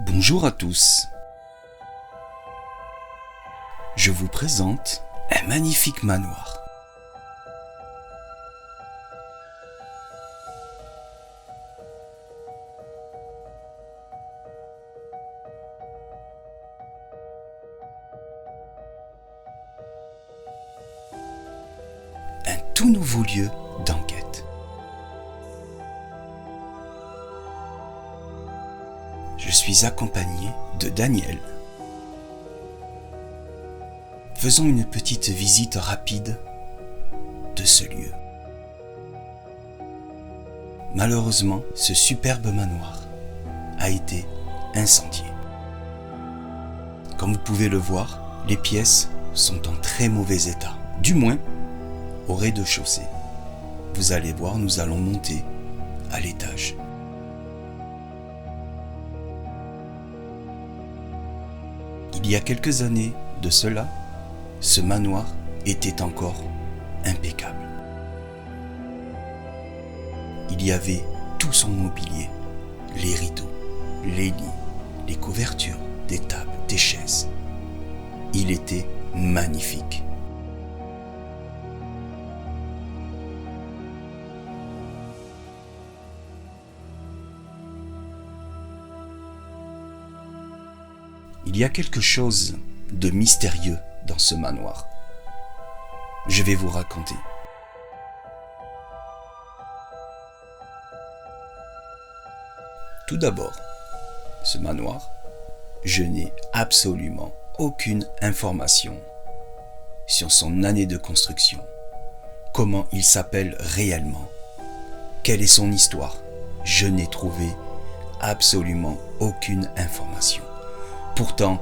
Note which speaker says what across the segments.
Speaker 1: Bonjour à tous. Je vous présente un magnifique manoir. Un tout nouveau lieu d'enquête. Je suis accompagné de Daniel. Faisons une petite visite rapide de ce lieu. Malheureusement, ce superbe manoir a été incendié. Comme vous pouvez le voir, les pièces sont en très mauvais état, du moins au rez-de-chaussée. Vous allez voir, nous allons monter à l'étage. Il y a quelques années de cela, ce manoir était encore impeccable. Il y avait tout son mobilier, les rideaux, les lits, les couvertures, des tables, des chaises. Il était magnifique. Il y a quelque chose de mystérieux dans ce manoir. Je vais vous raconter. Tout d'abord, ce manoir, je n'ai absolument aucune information sur son année de construction, comment il s'appelle réellement, quelle est son histoire. Je n'ai trouvé absolument aucune information. Pourtant,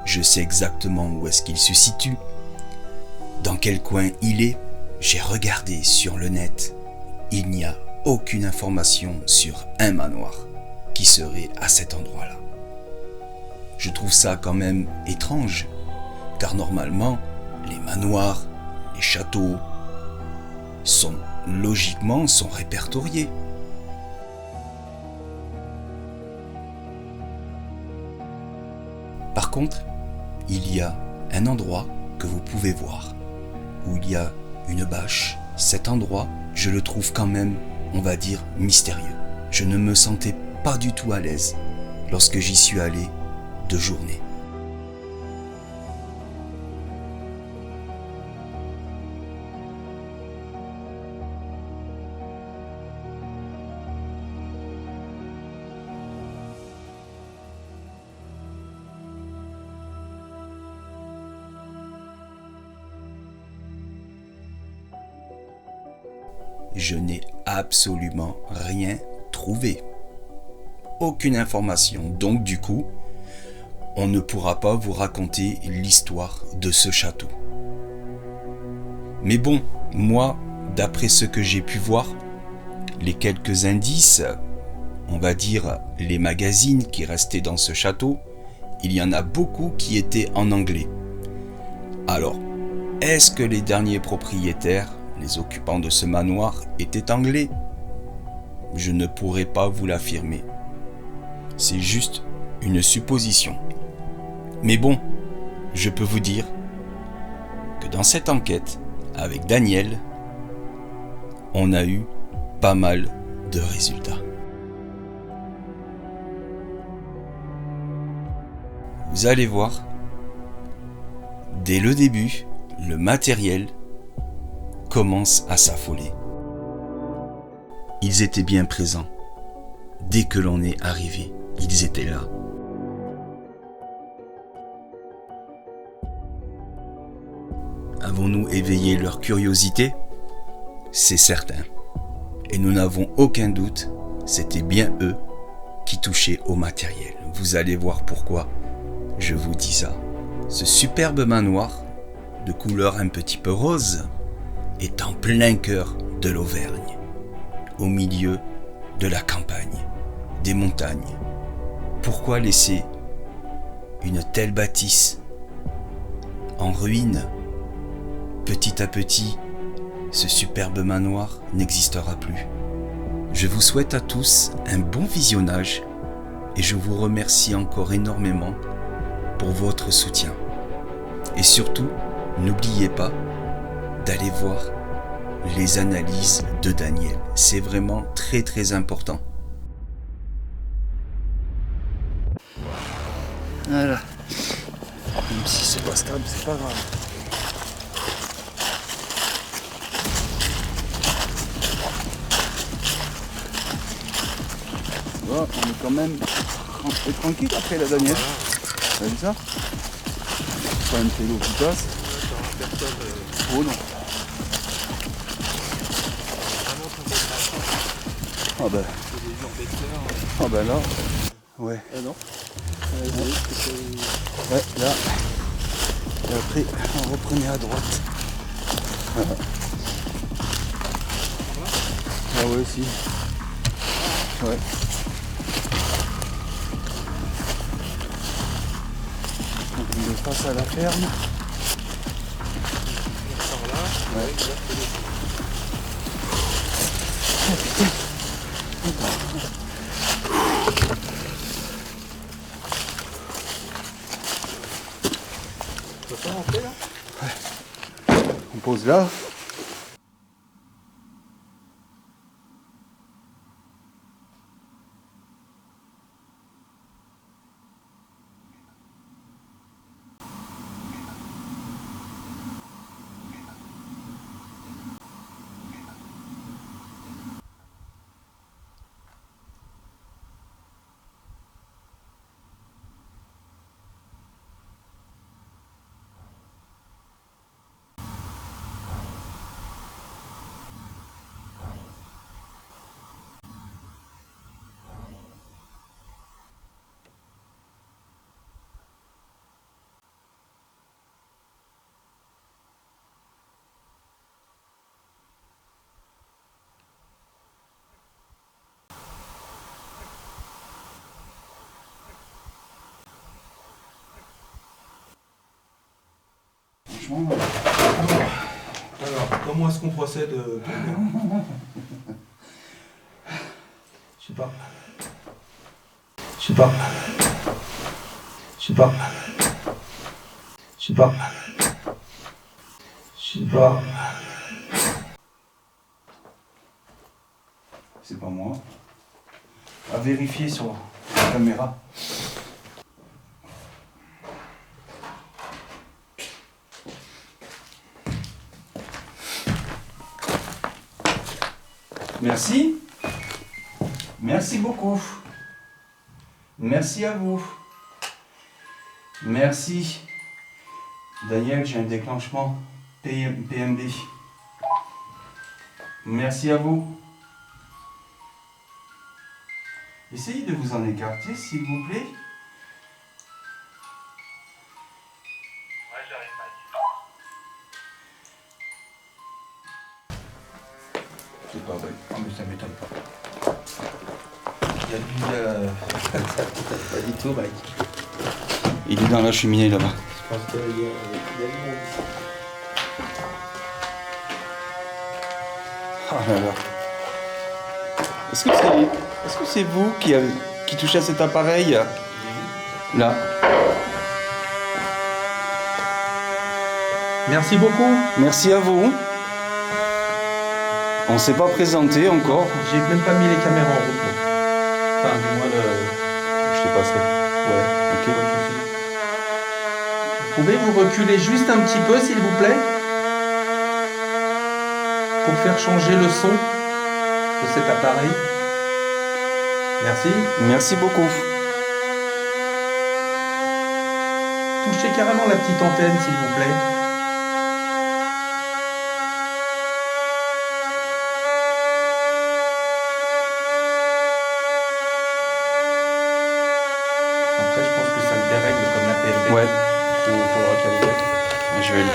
Speaker 1: je sais exactement où est-ce qu'il se situe, dans quel coin il est. J'ai regardé sur le net. Il n'y a aucune information sur un manoir qui serait à cet endroit-là. Je trouve ça quand même étrange, car normalement, les manoirs, les châteaux sont répertoriés. Par contre, il y a un endroit que vous pouvez voir, où il y a une bâche. Cet endroit, je le trouve quand même, on va dire, mystérieux. Je ne me sentais pas du tout à l'aise lorsque j'y suis allé de journée. Je n'ai absolument rien trouvé. Aucune information. Donc du coup, on ne pourra pas vous raconter l'histoire de ce château. Mais bon, moi, d'après ce que j'ai pu voir, les quelques indices, on va dire les magazines qui restaient dans ce château, il y en a beaucoup qui étaient en anglais. Alors, est-ce que les derniers propriétaires, les occupants de ce manoir, étaient anglais? Je ne pourrais pas vous l'affirmer. C'est juste une supposition. Mais bon, je peux vous dire que dans cette enquête, avec Daniel, on a eu pas mal de résultats. Vous allez voir, dès le début, le matériel commence à s'affoler. Ils étaient bien présents. Dès que l'on est arrivé, ils étaient là. Avons-nous éveillé leur curiosité? C'est certain. Et nous n'avons aucun doute, c'était bien eux qui touchaient au matériel. Vous allez voir pourquoi je vous dis ça. Ce superbe manoir, de couleur un petit peu rose, est en plein cœur de l'Auvergne, au milieu de la campagne, des montagnes. Pourquoi laisser une telle bâtisse en ruine? Petit à petit, ce superbe manoir n'existera plus. Je vous souhaite à tous un bon visionnage et je vous remercie encore énormément pour votre soutien. Et surtout, n'oubliez pas d'aller voir les analyses de Daniel. C'est vraiment très très important.
Speaker 2: Voilà. Même si c'est pas stable, c'est pas grave. Bon, on est quand même tranquille après la Daniel. T'as vu ça? Pas une pélo qui passe. Oh non. Ah bah. Ah bah là. Ouais. Ah non. Ouais, là. Et après, on reprenait à droite. Voilà. Ah ouais, si. Ouais. Donc on est face à la ferme. Ouais. Oh putain. On peut pas rentrer là? Ouais. On pose là.
Speaker 3: Alors, comment est-ce qu'on procède Je sais pas. Je sais pas. Je sais pas. Je sais pas. Je sais pas.
Speaker 2: C'est pas moi. À vérifier sur la caméra. Merci. Merci beaucoup. Merci à vous. Merci. Daniel, j'ai un déclenchement PMD. Merci à vous. Essayez de vous en écarter, s'il vous plaît. C'est pas vrai.
Speaker 3: Non mais ça m'étonne pas. Il y a du... Pas du tout, Mike.
Speaker 2: Il est dans la cheminée là-bas.
Speaker 3: Je pense qu'il y a du monde.
Speaker 2: Ah là là. Est-ce que c'est vous qui touchez à cet appareil là?
Speaker 3: Merci beaucoup.
Speaker 2: Merci à vous. On s'est pas présenté encore.
Speaker 3: J'ai même pas mis les caméras en route. Moi. Enfin, du moins le...
Speaker 2: Je te passerai.
Speaker 3: Ouais,
Speaker 2: Ok.
Speaker 3: pas de souci. Vous pouvez vous reculer juste un petit peu, s'il vous plaît, pour faire changer le son de cet appareil. Merci.
Speaker 2: Merci beaucoup.
Speaker 3: Touchez carrément la petite antenne, s'il vous plaît. Après, je pense que ça le dérègle comme la PLB.
Speaker 2: Ouais.
Speaker 3: Faut le recalibrer.
Speaker 2: Je vais.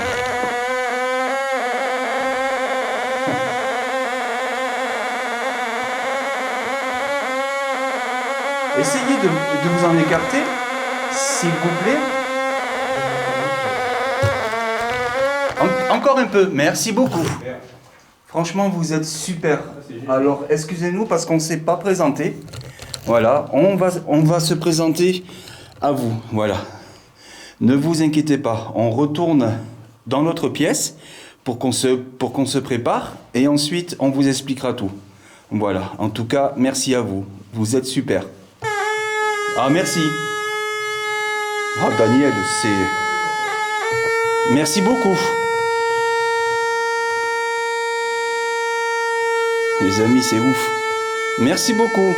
Speaker 2: Essayez de vous en écarter, s'il vous plaît. Encore un peu, merci beaucoup. Franchement, vous êtes super. Alors, excusez-nous parce qu'on ne s'est pas présenté.
Speaker 1: Voilà, on va se présenter à vous. Voilà. Ne vous inquiétez pas, on retourne dans notre pièce pour qu'on se prépare et ensuite on vous expliquera tout. Voilà, en tout cas, merci à vous. Vous êtes super. Ah, merci. Ah, Daniel, c'est... Merci beaucoup. Les amis, c'est ouf. Merci beaucoup.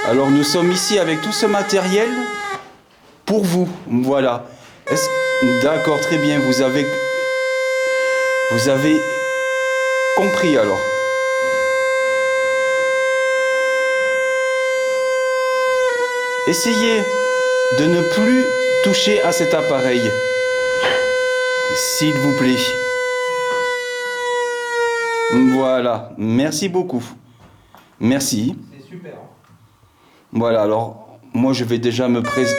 Speaker 1: Alors, nous sommes ici avec tout ce matériel pour vous. Voilà. D'accord, très bien. Vous avez compris alors. Essayez de ne plus toucher à cet appareil, s'il vous plaît. Voilà, merci beaucoup. Merci.
Speaker 3: C'est super.
Speaker 1: Voilà, alors, moi je vais déjà me présenter.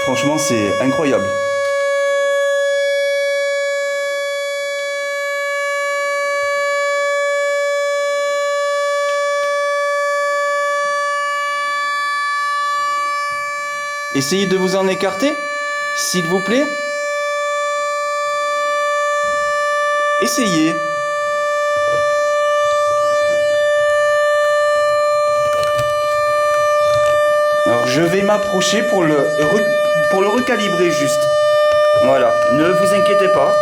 Speaker 1: Franchement, c'est incroyable. Essayez de vous en écarter, s'il vous plaît. Essayez. Alors je vais m'approcher pour le recalibrer juste. Voilà, ne vous inquiétez pas.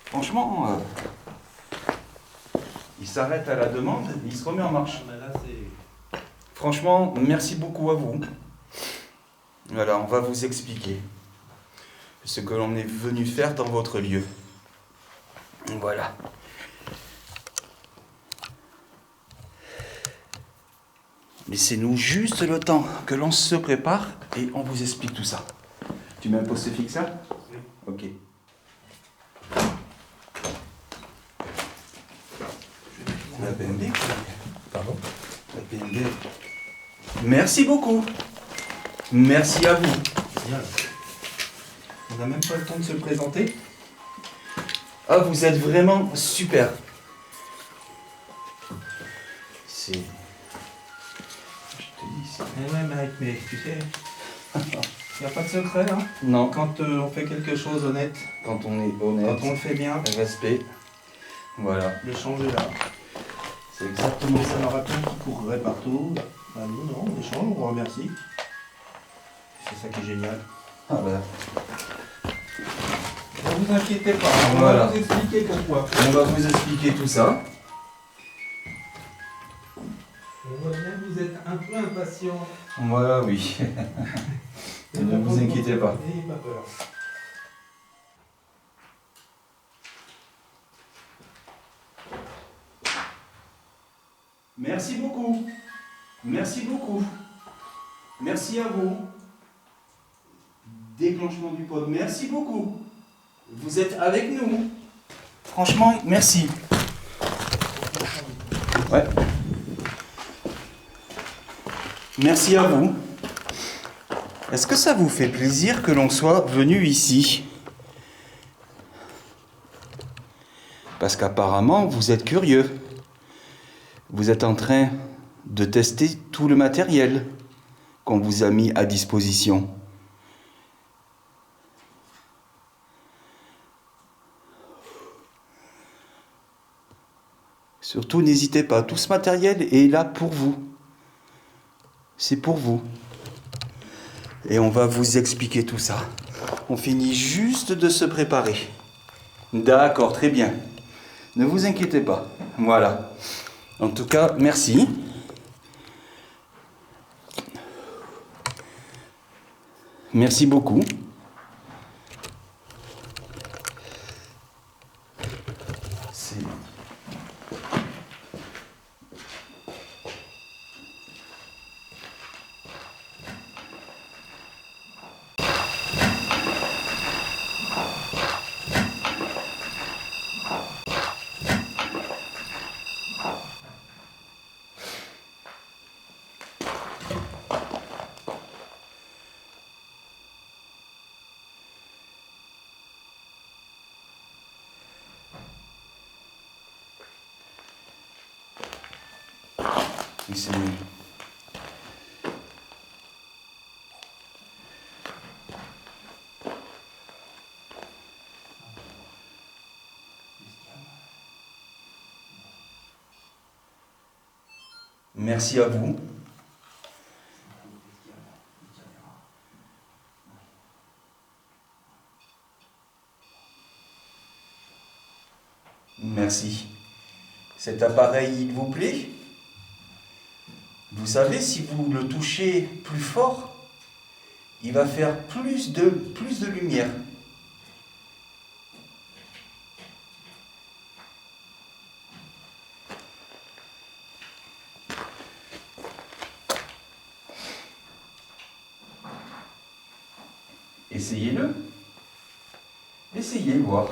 Speaker 1: Franchement, il s'arrête à la demande, il se remet en marche. Franchement, merci beaucoup à vous. Voilà, on va vous expliquer ce que l'on est venu faire dans votre lieu. Voilà. Laissez-nous juste le temps que l'on se prépare et on vous explique tout ça. Tu mets un poste fixe là ? Oui. Ok. La PNB.
Speaker 3: Pardon?
Speaker 1: La PNB. Merci beaucoup. Merci à vous.
Speaker 3: Génial. On n'a même pas le temps de se présenter.
Speaker 1: Ah, vous êtes vraiment super. C'est... Je te dis, c'est...
Speaker 3: Eh ouais, mec, mais tu sais, il n'y a pas de secret, hein.
Speaker 1: Non,
Speaker 3: Quand on fait quelque chose honnête,
Speaker 1: quand on est honnête,
Speaker 3: quand on le fait bien,
Speaker 1: respect, voilà.
Speaker 3: l'échange est là.
Speaker 1: C'est exactement
Speaker 3: Ça
Speaker 1: ça.
Speaker 3: n'aura plein qui courraient partout. Bah nous, non, on échange, on vous remercie. C'est ça qui est génial.
Speaker 1: Ah bah,
Speaker 3: Ne vous inquiétez pas, on
Speaker 1: Voilà.
Speaker 3: va vous expliquer pourquoi.
Speaker 1: on va vous expliquer tout ça.
Speaker 3: On voit bien que vous êtes un peu impatient.
Speaker 1: Voilà, oui. Ne vous inquiétez pas.
Speaker 3: N'ayez pas peur.
Speaker 1: Merci beaucoup. Merci beaucoup. Merci à vous. Déclenchement du pod. Merci beaucoup. Vous êtes avec nous. Franchement, merci. Ouais. Merci à vous. Est-ce que ça vous fait plaisir que l'on soit venu ici? Parce qu'apparemment, vous êtes curieux. Vous êtes en train de tester tout le matériel qu'on vous a mis à disposition. Surtout, n'hésitez pas. Tout ce matériel est là pour vous. C'est pour vous. Et on va vous expliquer tout ça. On finit juste de se préparer. D'accord, très bien. Ne vous inquiétez pas. Voilà. En tout cas, merci. Merci beaucoup. C'est... Et c'est mieux. Merci à vous. Merci. Cet appareil, il vous plaît? Vous savez, si vous le touchez plus fort, il va faire plus de lumière. Essayez-le. Essayez, voir.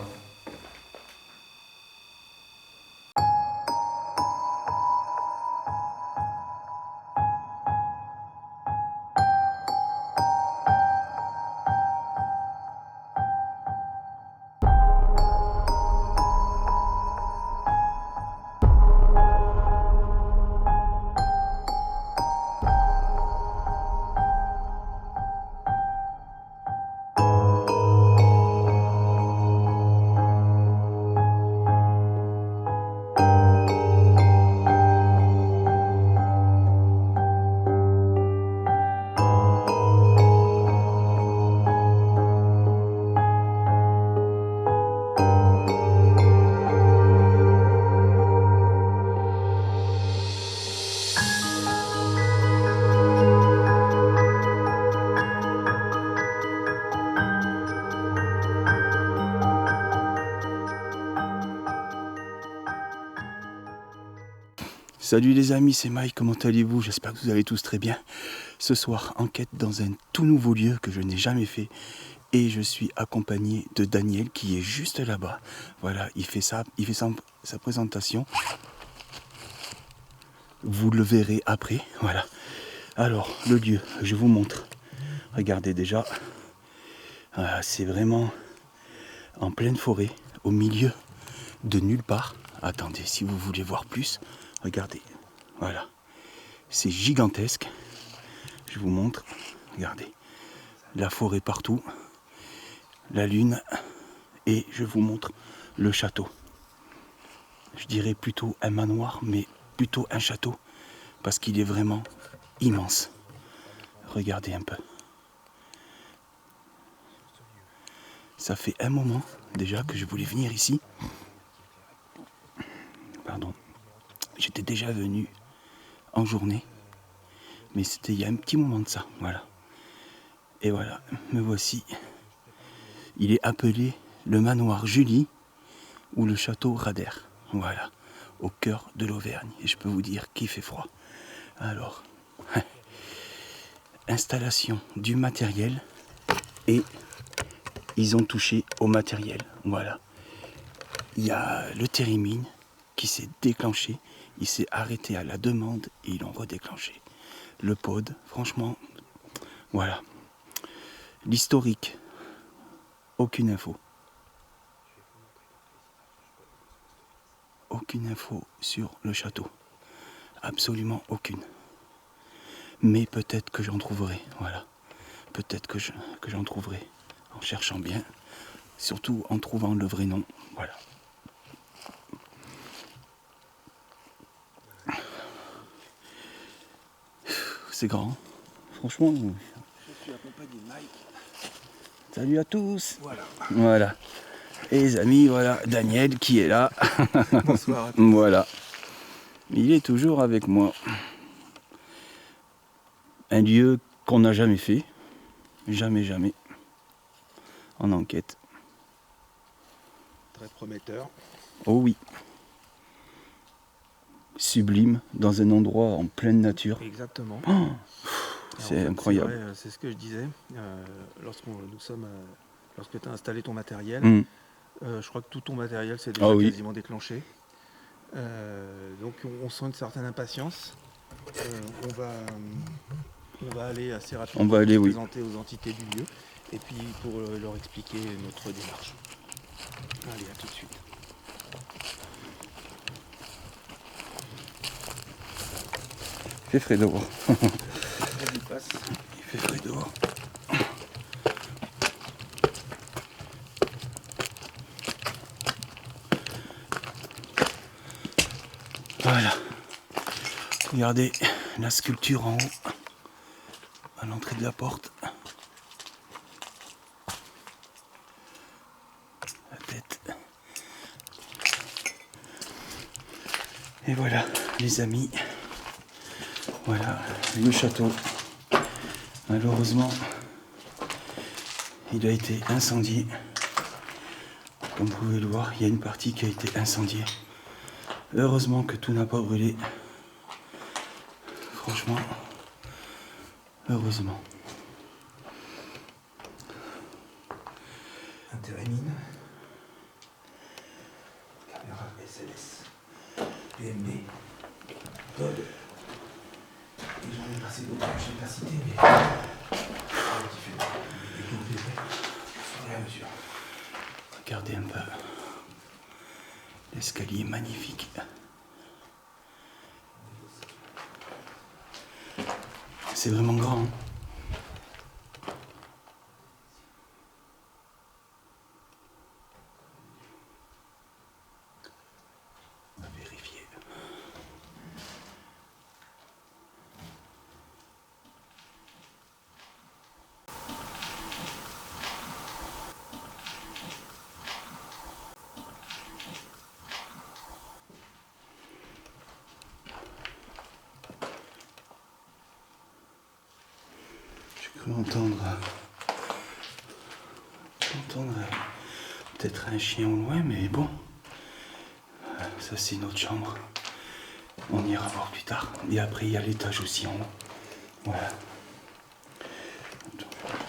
Speaker 2: Salut les amis, c'est Mike, comment allez-vous? J'espère que vous allez tous très bien. Ce soir, enquête dans un tout nouveau lieu que je n'ai jamais fait. Et je suis accompagné de Daniel qui est juste là-bas. Voilà, il fait sa présentation. Vous le verrez après, voilà. Alors, le lieu, je vous montre. Regardez déjà, c'est vraiment en pleine forêt, au milieu de nulle part. Attendez, si vous voulez voir plus, regardez, voilà. C'est gigantesque. Je vous montre, regardez. La forêt partout, la lune, et je vous montre le château. Je dirais plutôt un manoir, mais plutôt un château, parce qu'il est vraiment immense. Regardez un peu. Ça fait un moment déjà que je voulais venir ici. Pardon. J'étais déjà venu en journée, mais c'était il y a un petit moment de ça, voilà. Et voilà, me voici. Il est appelé le manoir Julie ou le château Rader, voilà, au cœur de l'Auvergne. Et je peux vous dire qu'il fait froid. Alors, installation du matériel, et ils ont touché au matériel, voilà. Il y a le térémine qui s'est déclenché. Il s'est arrêté à la demande et ils l'ont redéclenché. Le pod, franchement, voilà. L'historique, aucune info. Aucune info sur le château. Absolument aucune. Mais peut-être que j'en trouverai, voilà. Peut-être que j'en trouverai en cherchant bien. Surtout en trouvant le vrai nom, voilà. C'est grand, franchement. Je suis accompagné de Mike. Salut à tous. Voilà. Et les amis, voilà, Daniel qui est là.
Speaker 3: Bonsoir à tous.
Speaker 2: Voilà. Il est toujours avec moi. Un lieu qu'on n'a jamais fait. Jamais. En enquête.
Speaker 3: Très prometteur.
Speaker 2: Oh oui. Sublime, dans un endroit en pleine nature.
Speaker 3: Exactement.
Speaker 2: Oh, c'est incroyable.
Speaker 3: C'est vrai, c'est ce que je disais. Lorsque tu as installé ton matériel, je crois que tout ton matériel s'est déjà quasiment déclenché. Donc on sent une certaine impatience. On va aller assez rapidement présenter aux entités du lieu et puis pour leur expliquer notre démarche. Allez, à tout de suite.
Speaker 2: fait frais dehors. Il fait frais dehors. Voilà. Regardez la sculpture en haut, à l'entrée de la porte. La tête. Et voilà, les amis. Voilà, le château. Malheureusement, il a été incendié. Comme vous pouvez le voir, il y a une partie qui a été incendiée. Heureusement que tout n'a pas brûlé. Franchement, heureusement.
Speaker 3: Intérêt mine. Caméra SLS. PMB. Pod. Et j'en ai passé d'autres que je n'ai pas cité, mais sur la mesure.
Speaker 2: Regardez un peu. L'escalier magnifique. C'est vraiment grand. Hein. On va vérifier. J'ai cru entendre peut-être un chien au loin, mais bon, ça c'est notre chambre. On ira voir plus tard. Et après, il y a l'étage aussi en haut. Voilà.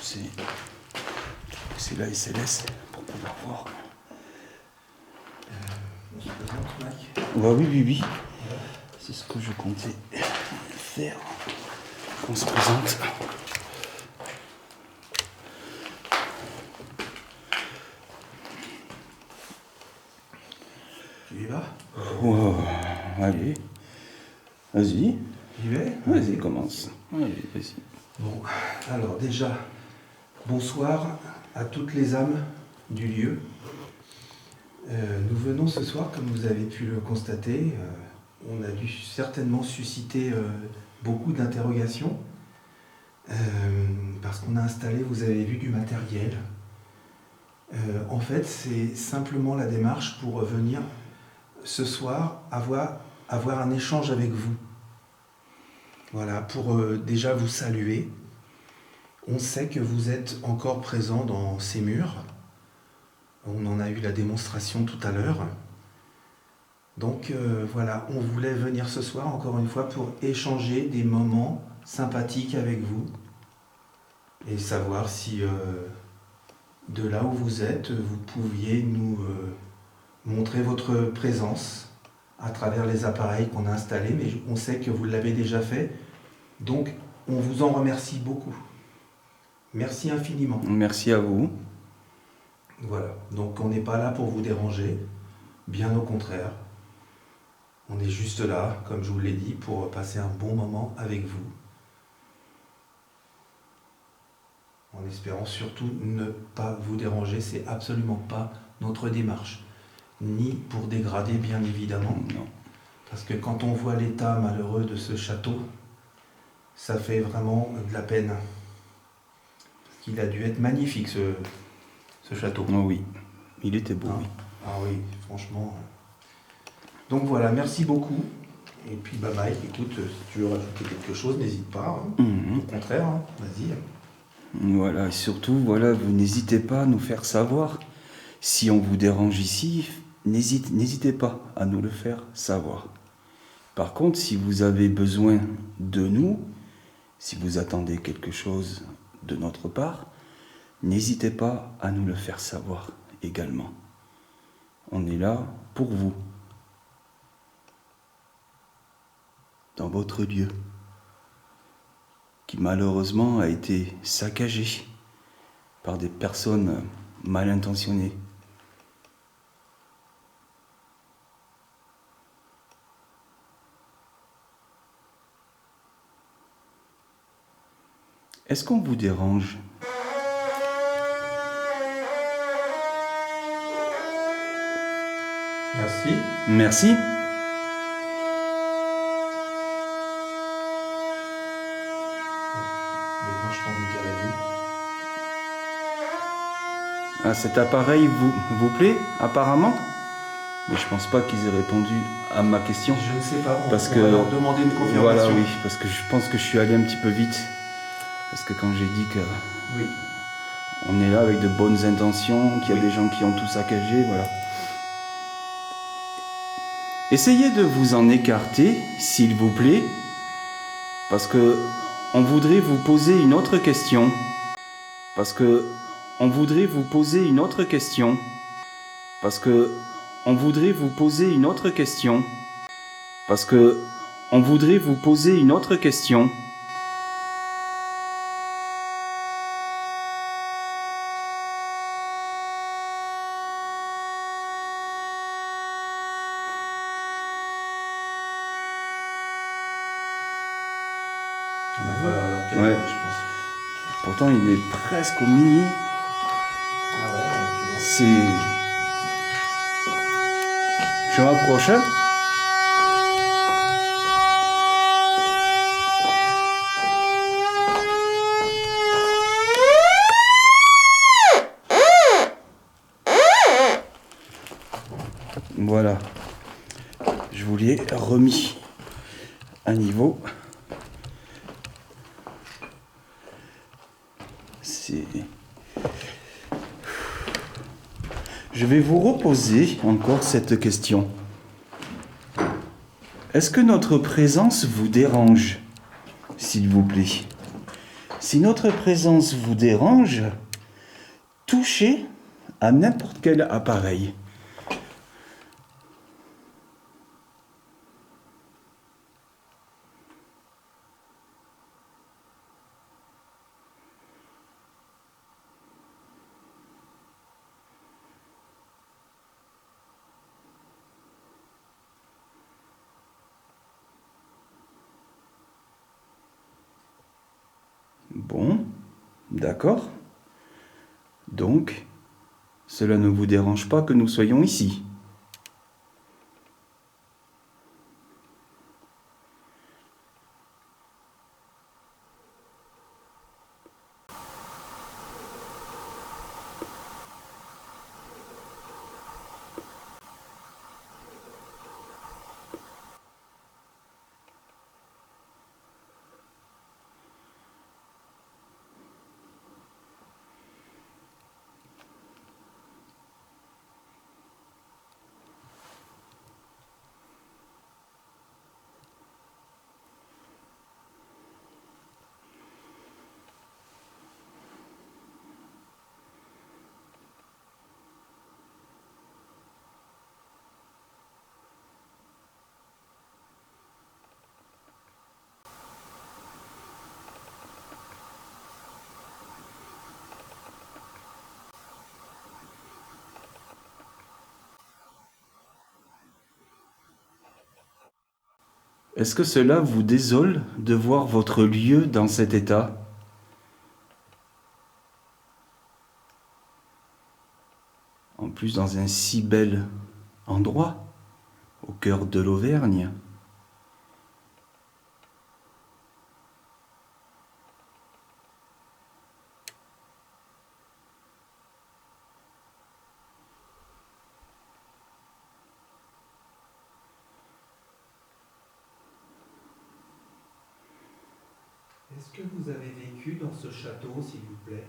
Speaker 2: C'est la SLS pour pouvoir voir.
Speaker 3: On se présente, Mike.
Speaker 2: Oui. C'est ce que je comptais faire. Qu'on se présente.
Speaker 3: Tu y vas?
Speaker 2: Oh, allez. Vas-y.
Speaker 3: J'y vais?
Speaker 2: Vas-y, commence. Allez, vas-y.
Speaker 3: Bon, alors déjà, bonsoir à toutes les âmes du lieu. Nous venons ce soir, comme vous avez pu le constater, on a dû certainement susciter beaucoup d'interrogations, parce qu'on a installé, vous avez vu, du matériel. En fait, c'est simplement la démarche pour venir ce soir avoir un échange avec vous. Voilà, pour déjà vous saluer. On sait que vous êtes encore présent dans ces murs. On en a eu la démonstration tout à l'heure. Donc voilà, on voulait venir ce soir, encore une fois, pour échanger des moments sympathiques avec vous et savoir si de là où vous êtes, vous pouviez nous montrer votre présence à travers les appareils qu'on a installés, mais on sait que vous l'avez déjà fait, donc on vous en remercie beaucoup. Merci infiniment.
Speaker 2: Merci à vous.
Speaker 3: Voilà, donc on n'est pas là pour vous déranger, bien au contraire. On est juste là, comme je vous l'ai dit, pour passer un bon moment avec vous. En espérant surtout ne pas vous déranger, c'est absolument pas notre démarche. Ni pour dégrader, bien évidemment.
Speaker 2: Non.
Speaker 3: Parce que quand on voit l'état malheureux de ce château, ça fait vraiment de la peine. Parce qu'il a dû être magnifique, ce château.
Speaker 2: Oh oui, il était beau, oui.
Speaker 3: Ah oui, franchement. Donc voilà, merci beaucoup. Et puis Mike, écoute, si tu veux rajouter quelque chose, n'hésite pas. Hein. Au contraire, hein. Vas-y.
Speaker 2: Voilà, et surtout, voilà, vous n'hésitez pas à nous faire savoir. Si on vous dérange ici, n'hésitez pas à nous le faire savoir. Par contre, si vous avez besoin de nous, si vous attendez quelque chose de notre part, n'hésitez pas à nous le faire savoir également. On est là pour vous, dans votre lieu, qui malheureusement a été saccagé par des personnes mal intentionnées. Est-ce qu'on vous dérange?
Speaker 3: Merci.
Speaker 2: Merci.
Speaker 3: Déclenchement du cavalier.
Speaker 2: Ah, cet appareil vous plaît, apparemment? Mais je pense pas qu'ils aient répondu à ma question.
Speaker 3: Je ne sais pas,
Speaker 2: parce
Speaker 3: on
Speaker 2: que
Speaker 3: va leur demander une confirmation.
Speaker 2: Voilà, oui, parce que je pense que je suis allé un petit peu vite. Parce que quand j'ai dit que
Speaker 3: oui.
Speaker 2: on est là avec de bonnes intentions, qu'il y a des gens qui ont tout saccagé, voilà. Essayez de vous en écarter, s'il vous plaît, parce que on voudrait vous poser une autre question. Parce que on voudrait vous poser une autre question. Parce que on voudrait vous poser une autre question. Parce que on voudrait vous poser une autre question. Ouais. Je pense. Pourtant, il est presque au mini.
Speaker 3: Ah ouais,
Speaker 2: c'est... Je m'approche. Voilà. Je vous l'ai remis à niveau. Je vais vous reposer encore cette question. Est-ce que notre présence vous dérange, s'il vous plaît? Si notre présence vous dérange, touchez à n'importe quel appareil. Bon, d'accord. Donc, cela ne vous dérange pas que nous soyons ici? Est-ce que cela vous désole de voir votre lieu dans cet état? En plus, dans un si bel endroit, au cœur de l'Auvergne.
Speaker 3: Est-ce que vous avez vécu dans ce château, s'il vous plaît?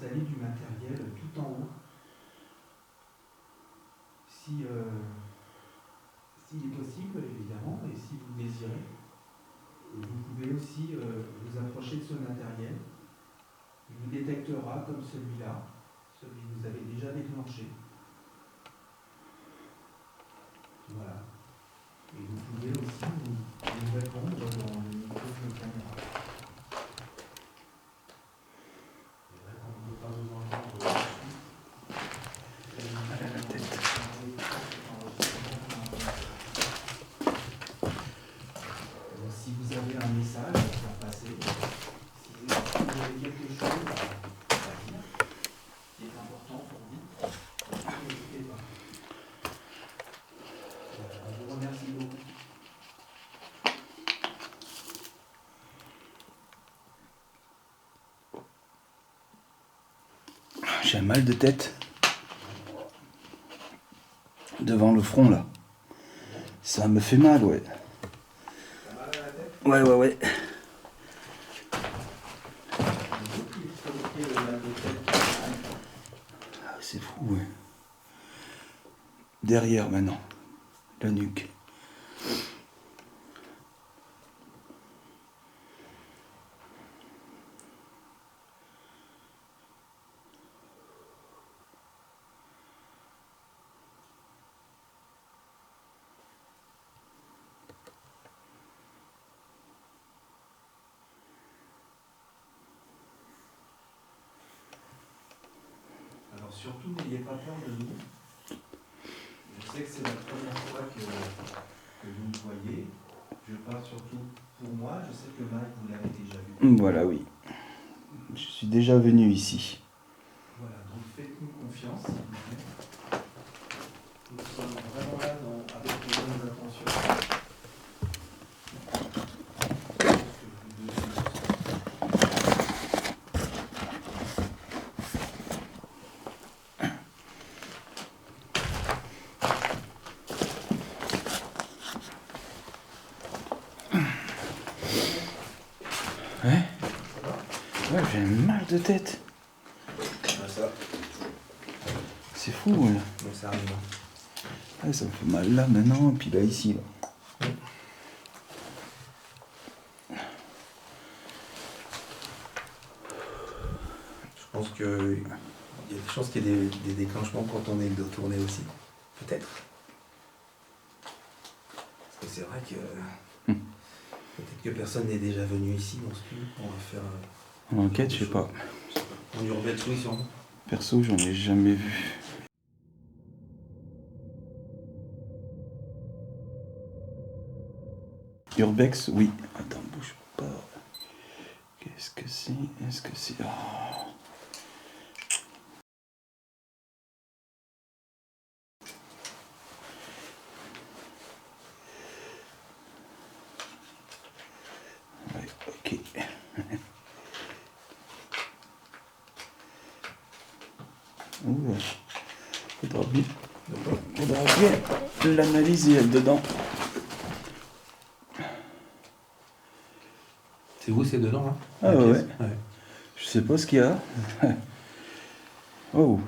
Speaker 3: installer du matériel tout en haut. S'il est possible, évidemment, et si vous le désirez. Vous pouvez aussi vous approcher de ce matériel. Il vous détectera comme celui-là, celui que vous avez déjà déclenché. Voilà. Et vous pouvez aussi nous répondre dans le micro de la caméra. C'est vrai qu'on ne peut pas vous entendre.
Speaker 2: À la tête.
Speaker 3: Donc, si vous avez un message à faire passer, si vous avez quelque chose à dire qui est important pour vous, n'hésitez pas. Je vous remercie beaucoup.
Speaker 2: J'ai un mal de tête devant le front là. Ça me fait mal, ouais.
Speaker 3: T'as mal à la tête?
Speaker 2: Ouais. Ah, c'est fou, ouais. Derrière maintenant, la nuque.
Speaker 3: Alors surtout, n'ayez pas peur de nous. Je sais que c'est la première fois que vous me voyez. Je parle surtout pour moi. Je sais que Mike, vous l'avez déjà vu.
Speaker 2: Voilà, oui. Je suis déjà venu ici.
Speaker 3: Voilà, donc faites-nous confiance, s'il vous plaît. Nous sommes vraiment là avec les bonnes intentions.
Speaker 2: Ouais, j'ai mal de tête.
Speaker 3: Ah, ça.
Speaker 2: C'est fou, ouais.
Speaker 3: Donc ça arrive.
Speaker 2: Ouais, ça me fait mal là maintenant, et puis là ici. Là.
Speaker 3: Je pense qu'il y a des chances qu'il y ait des déclenchements quand on est le dos tourné aussi. Peut-être. Parce que c'est vrai que peut-être que personne n'est déjà venu ici dans ce film. On va faire
Speaker 2: En enquête, je sais pas.
Speaker 3: en urbex, oui, sûrement.
Speaker 2: Perso, j'en ai jamais vu. Urbex, oui. Attends, bouge pas. Qu'est-ce que c'est? Est-ce que c'est... Oh. Ouais, ok. Ouh, faudra bien l'analyser dedans.
Speaker 3: C'est où, c'est dedans, là?
Speaker 2: Ah ouais. Je sais pas ce qu'il y a. Oh.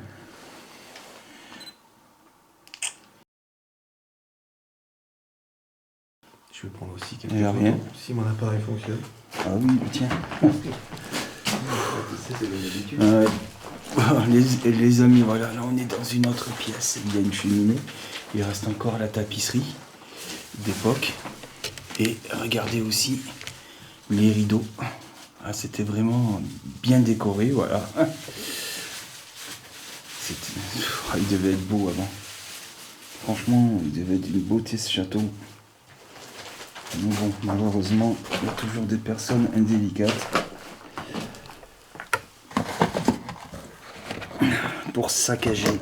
Speaker 3: Je vais prendre aussi quelques
Speaker 2: Il y a
Speaker 3: photos,
Speaker 2: rien.
Speaker 3: si mon appareil fonctionne.
Speaker 2: Ah oui, tiens.
Speaker 3: C'est l'habitude.
Speaker 2: Les amis, voilà, là on est dans une autre pièce. Il y a une cheminée. Il reste encore la tapisserie d'époque. Et regardez aussi les rideaux. Ah, c'était vraiment bien décoré, voilà. Il devait être beau avant. Franchement, il devait être une beauté ce château. Mais bon, malheureusement, il y a toujours des personnes indélicates pour saccager.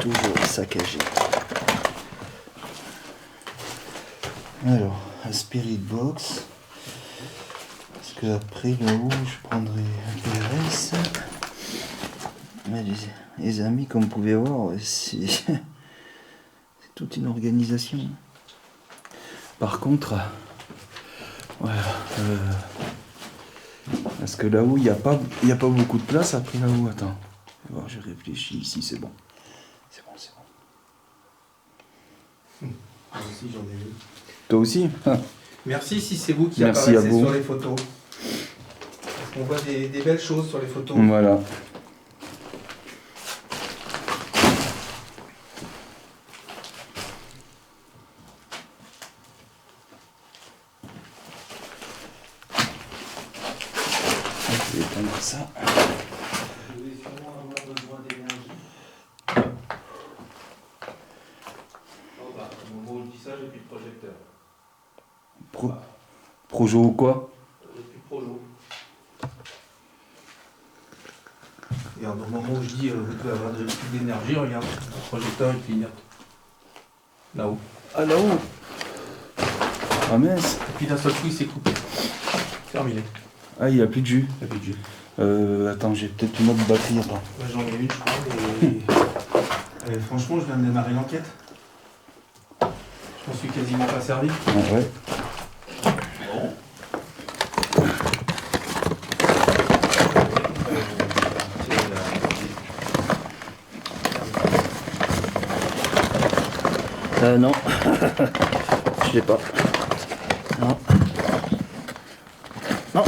Speaker 2: Toujours saccager. Alors, un spirit box. Parce que après là-haut, je prendrai un PRS. Mais les amis, comme vous pouvez voir, c'est toute une organisation. Par contre, voilà, Parce que là-haut, il n'y a pas beaucoup de place après là-haut. Attends. Voir, je réfléchis ici, c'est bon. C'est bon.
Speaker 3: Moi aussi, j'en ai vu.
Speaker 2: Toi aussi?
Speaker 3: Merci si c'est vous qui
Speaker 2: Merci à
Speaker 3: apparaissez
Speaker 2: vous.
Speaker 3: sur les photos. Parce qu'on voit des belles choses sur les photos.
Speaker 2: Voilà. Je vais éteindre ça.
Speaker 3: Vous allez sûrement avoir besoin d'énergie. Oh bah, au moment où je dis ça, j'ai plus de projecteur.
Speaker 2: Projo ou quoi?
Speaker 3: J'ai plus de projo. Et au moment où je dis vous devez avoir plus d'énergie, regarde, le projecteur il clignote. Là-haut.
Speaker 2: Ah là-haut. Ah mince.
Speaker 3: Et puis d'un seul coup il s'est coupé. Terminé.
Speaker 2: Ah, il n'y a plus de jus.
Speaker 3: Il n'y a plus de jus.
Speaker 2: Attends, j'ai peut-être une autre batterie. Attends.
Speaker 3: Ouais, j'en ai une, je crois. Et franchement, je viens de démarrer l'enquête. Je m'en suis quasiment pas servi.
Speaker 2: Ah, ouais.
Speaker 3: Bon.
Speaker 2: Non. Je sais pas. Non. Non.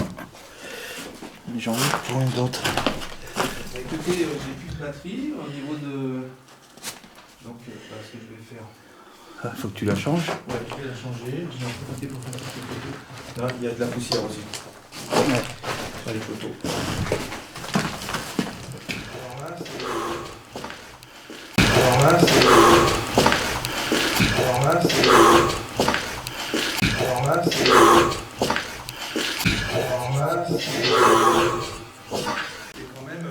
Speaker 2: J'en ai pour une d'autre.
Speaker 3: Bah, écoutez, j'ai plus de batterie au niveau de. Donc, ce que je vais faire.
Speaker 2: Ah, faut que tu la changes.
Speaker 3: Ouais, je vais la changer. Je vais en profiter pour faire une petite photo. Là, il y a de la poussière aussi.
Speaker 2: Ouais.
Speaker 3: Sur les photos. C'est quand même.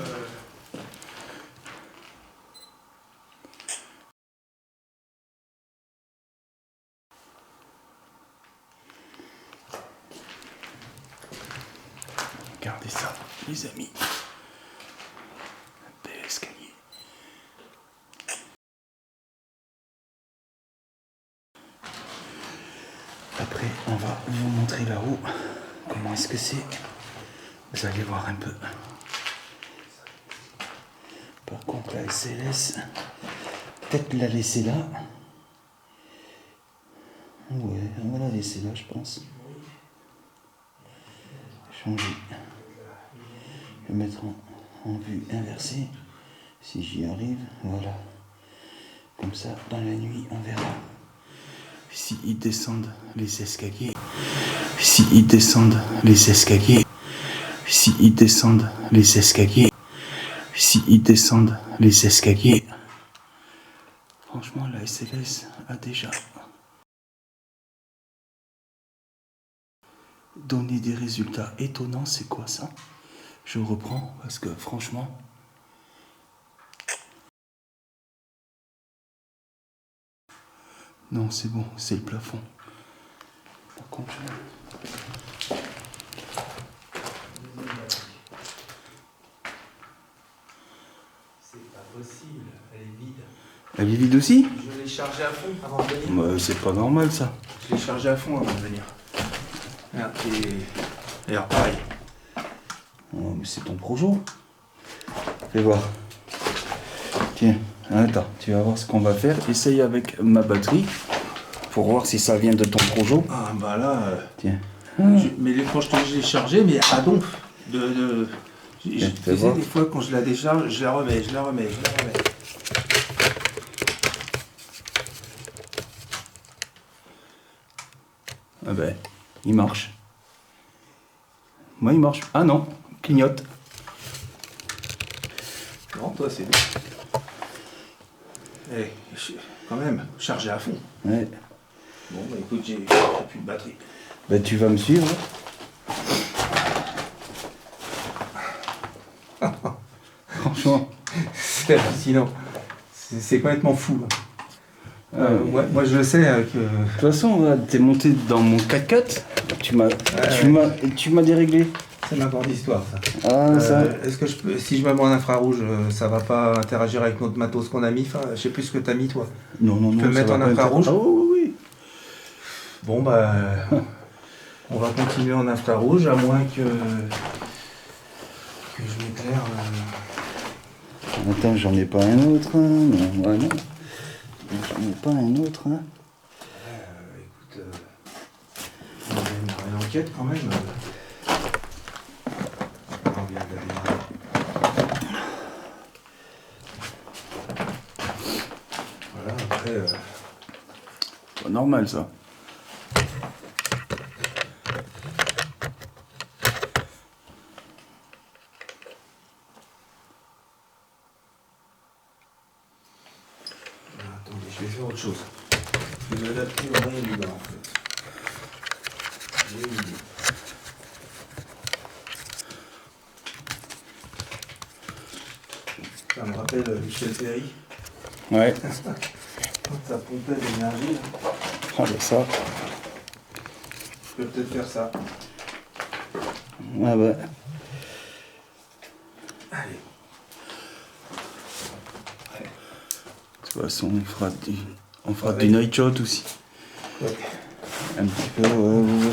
Speaker 2: Regardez ça, les amis. Un bel escalier. Après, on va vous montrer là-haut comment est-ce que c'est. Vous allez voir un peu. Par contre, la SLS, peut-être la laisser là. Ouais, on va la laisser là, je pense. Changer. Je vais mettre en vue inversée. Si j'y arrive, voilà. Comme ça, dans la nuit, on verra. Si ils descendent les escaliers. Si ils descendent les escaliers. Si ils descendent les escaliers. Si ils descendent les escaliers. Franchement, la SLS a déjà donné des résultats étonnants. C'est quoi ça? Je reprends parce que franchement... Non, c'est bon, c'est le plafond. Par contre,
Speaker 3: C'est pas possible, elle est vide.
Speaker 2: elle est vide aussi?
Speaker 3: Je l'ai chargée à fond avant de venir.
Speaker 2: C'est pas normal ça.
Speaker 3: Je l'ai chargée à fond avant de venir. Et alors pareil.
Speaker 2: Oh, mais c'est ton projo. Fais voir. Tiens, attends, tu vas voir ce qu'on va faire. Essaye avec ma batterie pour voir si ça vient de ton projo.
Speaker 3: Ah bah là.
Speaker 2: Tiens.
Speaker 3: Mais quand je te dis je l'ai chargée, mais à donf. Tu sais,
Speaker 2: voir.
Speaker 3: des fois quand je la décharge, je la remets.
Speaker 2: Ah ben, il marche. Moi, il marche. Ah non, clignote.
Speaker 3: Non, toi c'est bien. Eh, quand même, chargé à fond.
Speaker 2: Ouais.
Speaker 3: Bon bah écoute, j'ai plus de batterie.
Speaker 2: Ben, tu vas me suivre. Franchement.
Speaker 3: C'est hallucinant. C'est complètement fou. Moi je le sais que.
Speaker 2: De toute façon, là, t'es monté dans mon 4x4. Tu m'as déréglé.
Speaker 3: C'est n'importe d'histoire ça.
Speaker 2: Ah, ça.
Speaker 3: Est-ce que si je me mets en infrarouge, ça va pas interagir avec notre matos qu'on a mis? Enfin, je sais plus ce que t'as mis toi.
Speaker 2: Non.
Speaker 3: Tu peux me mettre en infrarouge?
Speaker 2: Ah oui.
Speaker 3: Bon bah. On va continuer en infrarouge, à moins que. Que je m'éclaire.
Speaker 2: Attends, j'en ai pas un autre. Hein. Non, voilà. J'en ai pas un autre. Hein.
Speaker 3: Écoute, on va démarrer l'enquête quand même. On vient de démarrer. Voilà, après.
Speaker 2: Pas normal ça.
Speaker 3: Attendez, je vais faire autre chose. Je vais adapter au moyen du bas en fait. Oui. Ça me rappelle Michel Ferry.
Speaker 2: Ouais.
Speaker 3: Quand ça pompait d'énergie.
Speaker 2: Ah bah ça.
Speaker 3: Je peux peut-être faire ça.
Speaker 2: Ah bah.
Speaker 3: Allez.
Speaker 2: De toute façon, on fera du night shot aussi.
Speaker 3: Ouais.
Speaker 2: Un petit peu, ouais.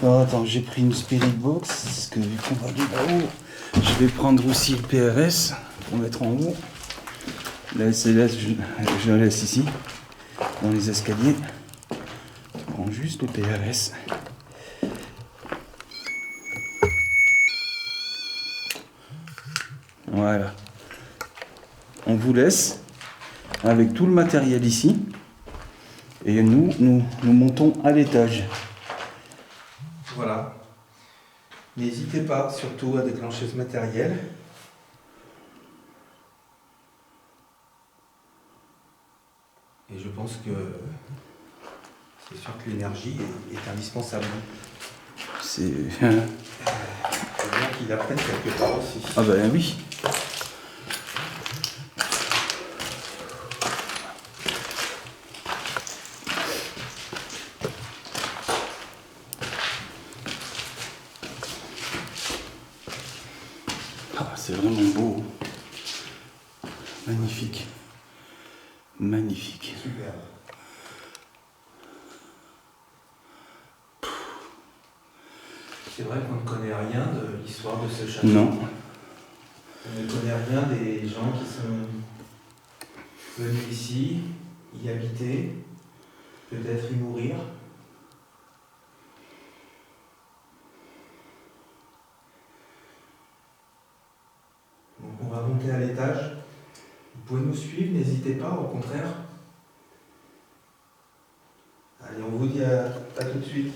Speaker 2: Oh, attends, j'ai pris une spirit box, parce que vu qu'on va aller là-haut, je vais prendre aussi le PRS pour mettre en haut. La SLS, je la laisse ici, dans les escaliers. Je prends juste le PRS. Voilà. On vous laisse avec tout le matériel ici. Et nous montons à l'étage.
Speaker 3: Voilà. N'hésitez pas surtout à déclencher ce matériel. Et je pense que c'est sûr que l'énergie est indispensable.
Speaker 2: C'est...
Speaker 3: Il faut bien qu'il apprenne quelque part aussi.
Speaker 2: Ah ben oui. Ah, c'est vraiment beau. Magnifique. Magnifique.
Speaker 3: Super. C'est vrai qu'on ne connaît rien de l'histoire de ce château.
Speaker 2: Non.
Speaker 3: On ne connaît rien des gens qui sont venus ici, y habiter, peut-être y mourir. Donc on va monter à l'étage. Vous pouvez nous suivre, n'hésitez pas, au contraire. Allez, on vous dit à tout de suite.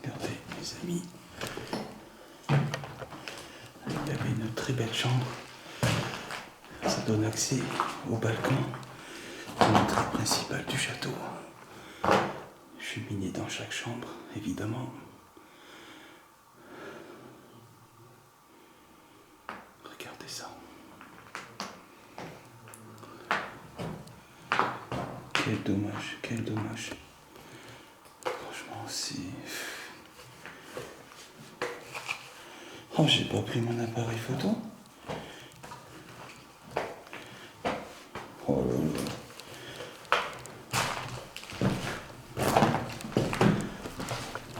Speaker 2: Regardez, les amis. Il y avait une très belle chambre. Ça donne accès au balcon de l'entrée principale du château. Cheminée dans chaque chambre, évidemment. Regardez ça. Quel dommage, quel dommage. Franchement, c'est... Oh, j'ai pas pris mon appareil photo. Oh là là.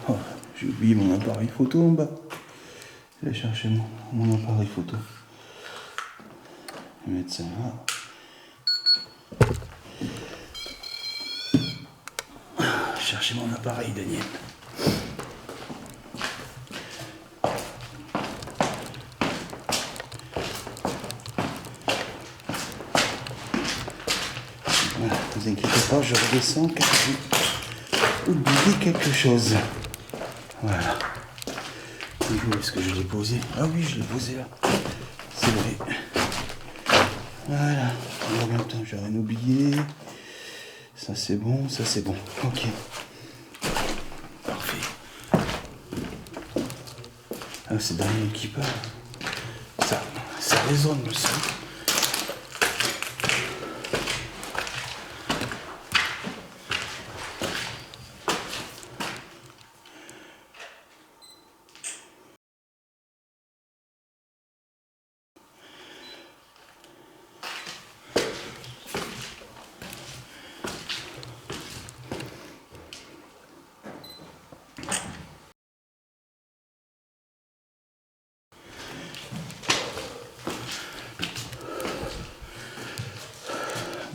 Speaker 2: Oh, j'ai oublié mon appareil photo en bas. Je vais chercher mon appareil photo. Je vais mettre ça là. Chercher mon appareil, Daniel. Voilà, ne vous inquiétez pas, je redescends car j'ai oublié quelque chose. Voilà. Où est-ce que je l'ai posé? Ah oui, je l'ai posé là. C'est vrai. Voilà. En même temps, j'ai rien oublié. Ça c'est bon, ça c'est bon. Ok. Parfait. Ah, c'est Daniel qui parle. Ça résonne le son.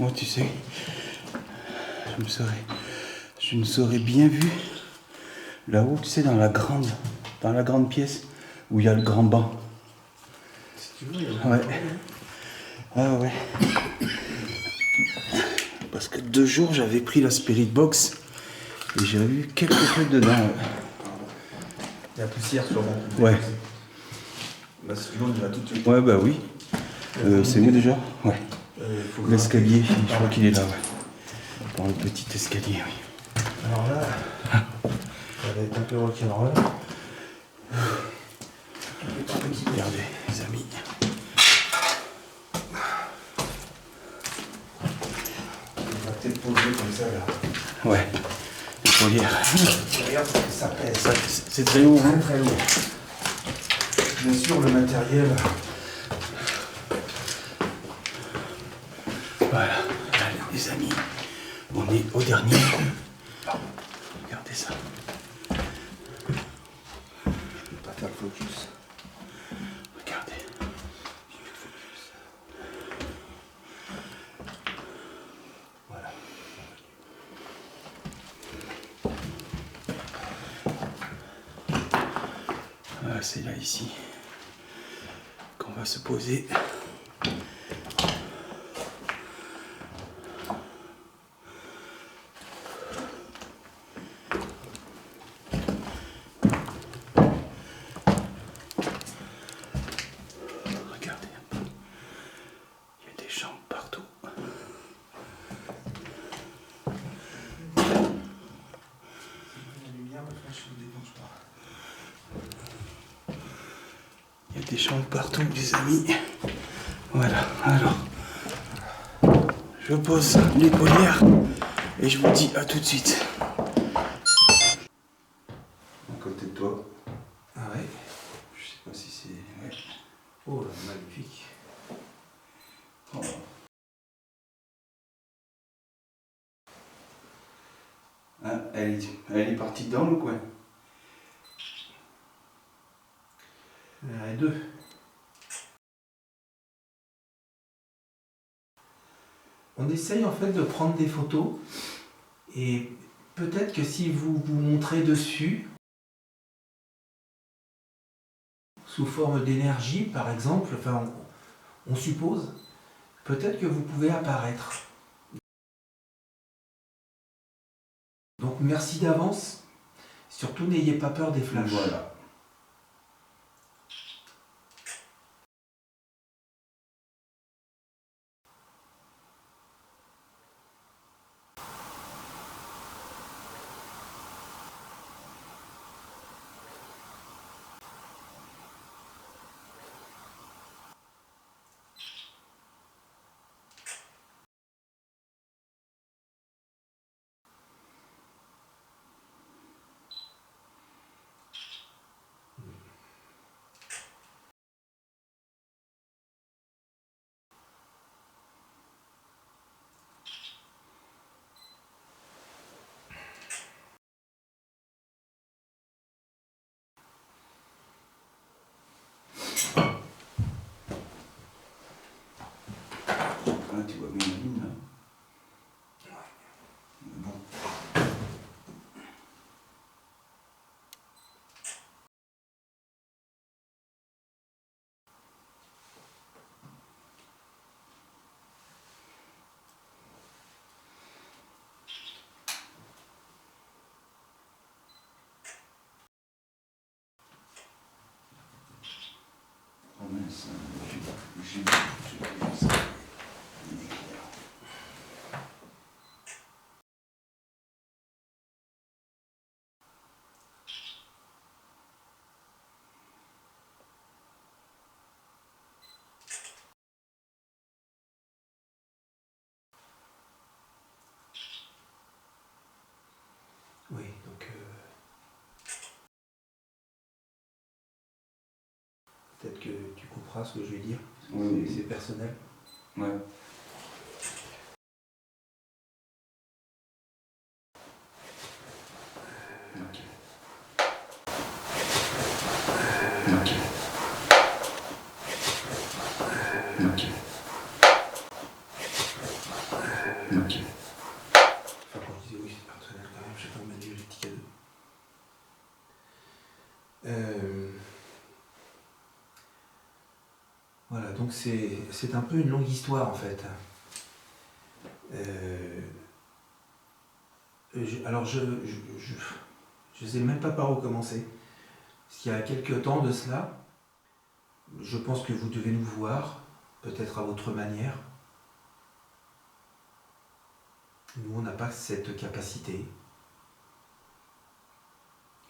Speaker 2: Moi, tu sais, je me serais bien vu là-haut, tu sais, dans la grande pièce où il y a le grand banc.
Speaker 3: Si tu veux, il y a
Speaker 2: Ouais. Ah ouais. Parce que 2 jours, j'avais pris la Spirit Box et j'ai eu quelques trucs dedans. Ouais.
Speaker 3: Il y a la poussière sur mon.
Speaker 2: Ouais.
Speaker 3: Bah, si tu veux, on y va tout de suite.
Speaker 2: Ouais, bah oui. C'est où déjà? Ouais. L'escalier, je crois qu'il est là, ouais. Dans le petit escalier, oui.
Speaker 3: Alors là, ça va être un peu rock'n'roll.
Speaker 2: Regardez, les amis.
Speaker 3: On va peut-être poser comme ça là.
Speaker 2: Ouais. Il faut lire.
Speaker 3: Regarde, ça pèse.
Speaker 2: C'est très lourd, hein?
Speaker 3: Très lourd. Bien sûr, le matériel.
Speaker 2: Voilà. Allez, les amis. On est au dernier. Regardez ça.
Speaker 3: Je peux pas faire le focus.
Speaker 2: Regardez.
Speaker 3: Voilà.
Speaker 2: Voilà, c'est là, ici, qu'on va se poser. Regardez un peu. Il y a des chambres partout. Il y a des chambres partout, les amis. Voilà, alors. Je pose l'épaulière et je vous dis à tout de suite. À côté de toi.
Speaker 3: Ah ouais.
Speaker 2: Je sais pas si c'est... Ouais.
Speaker 3: Oh là, magnifique.
Speaker 2: Oh. Ah, elle est partie dans le coin.
Speaker 3: Il y en a 2. On essaye en fait de prendre des photos et peut-être que si vous vous montrez dessus, sous forme d'énergie par exemple, enfin on suppose, peut-être que vous pouvez apparaître. Donc merci d'avance, surtout n'ayez pas peur des flashs.
Speaker 2: Voilà.
Speaker 3: Peut-être que tu comprends ce que je vais dire.
Speaker 2: Oui.
Speaker 3: C'est personnel.
Speaker 2: Ouais. Ok. Ok. Ok. Ok.
Speaker 3: Enfin, quand je disais oui, c'est personnel quand même, je vais pas me mettre des petits cadeaux. Voilà, donc c'est un peu une longue histoire en fait. Alors je sais même pas par où commencer. Parce qu'il y a quelques temps de cela, je pense que vous devez nous voir, peut-être à votre manière. Nous, on n'a pas cette capacité.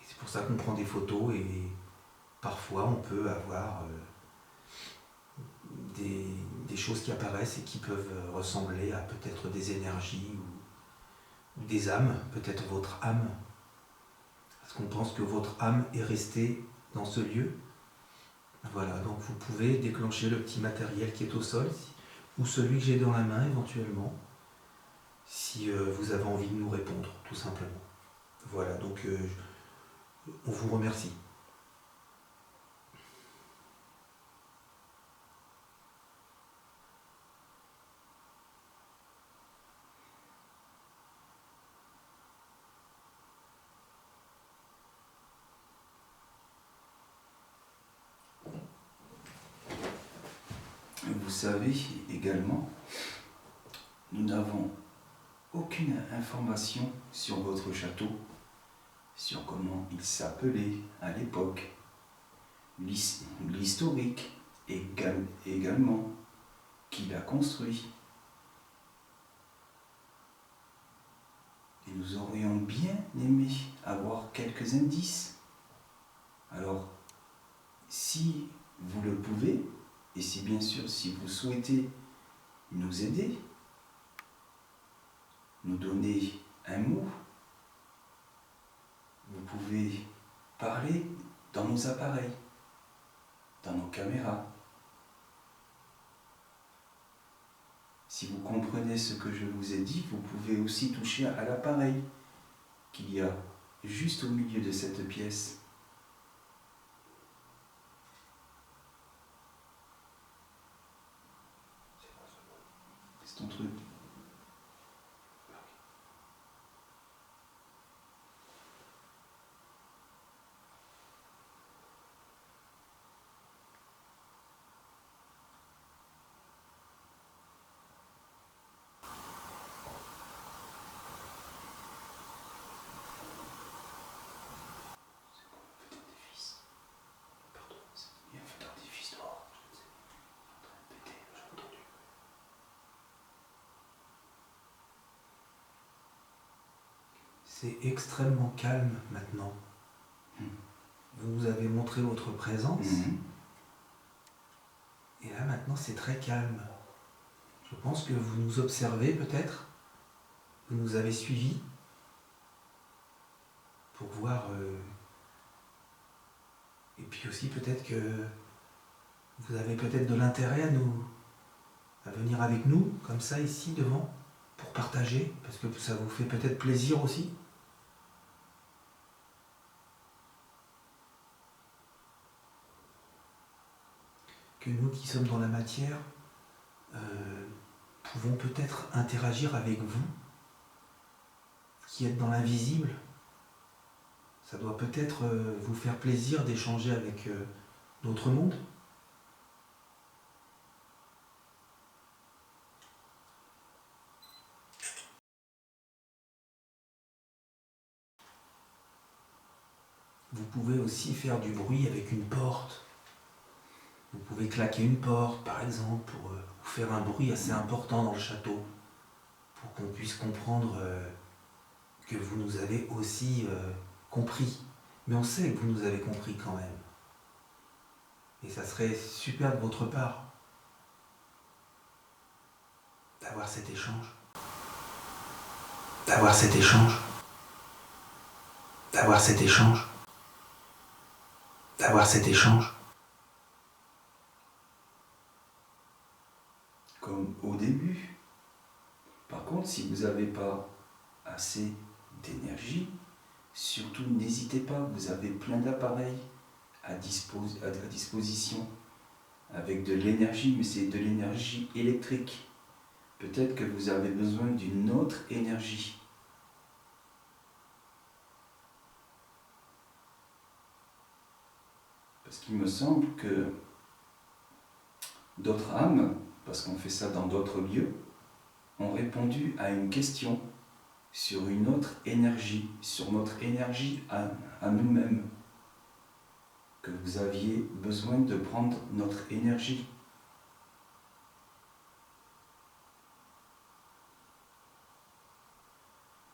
Speaker 3: Et c'est pour ça qu'on prend des photos et parfois on peut avoir des choses qui apparaissent et qui peuvent ressembler à peut-être des énergies ou des âmes, peut-être votre âme. Parce qu'on pense que votre âme est restée dans ce lieu. Voilà, donc vous pouvez déclencher le petit matériel qui est au sol, ou celui que j'ai dans la main éventuellement, si vous avez envie de nous répondre, tout simplement. Voilà, donc on vous remercie.
Speaker 1: Vous savez également, nous n'avons aucune information sur votre château, sur comment il s'appelait à l'époque, l'historique également, qui l'a construit. Et nous aurions bien aimé avoir quelques indices. Alors, si vous le pouvez, et si bien sûr, si vous souhaitez nous aider, nous donner un mot, vous pouvez parler dans nos appareils, dans nos caméras. Si vous comprenez ce que je vous ai dit, vous pouvez aussi toucher à l'appareil qu'il y a juste au milieu de cette pièce. C'est ton truc.
Speaker 3: C'est extrêmement calme maintenant. Vous nous avez montré votre présence. Et là maintenant c'est très calme. Je pense que vous nous observez peut-être. Vous nous avez suivis pour voir. Et puis aussi peut-être que vous avez peut-être de l'intérêt à venir avec nous, comme ça ici devant, pour partager, parce que ça vous fait peut-être plaisir aussi. Que nous qui sommes dans la matière, pouvons peut-être interagir avec vous, qui êtes dans l'invisible. Ça doit peut-être vous faire plaisir d'échanger avec notre monde. Vous pouvez aussi faire du bruit avec une porte. Vous pouvez claquer une porte, par exemple, pour faire un bruit assez important dans le château, pour qu'on puisse comprendre que vous nous avez aussi compris. Mais on sait que vous nous avez compris quand même. Et ça serait super de votre part d'avoir cet échange. D'avoir cet échange. D'avoir cet échange. D'avoir cet échange.
Speaker 1: contre, si vous n'avez pas assez d'énergie, surtout n'hésitez pas, vous avez plein d'appareils à disposition avec de l'énergie, mais c'est de l'énergie électrique. Peut-être que vous avez besoin d'une autre énergie. Parce qu'il me semble que d'autres âmes, parce qu'on fait ça dans d'autres lieux, ont répondu à une question sur une autre énergie, sur notre énergie à nous-mêmes. Que vous aviez besoin de prendre notre énergie.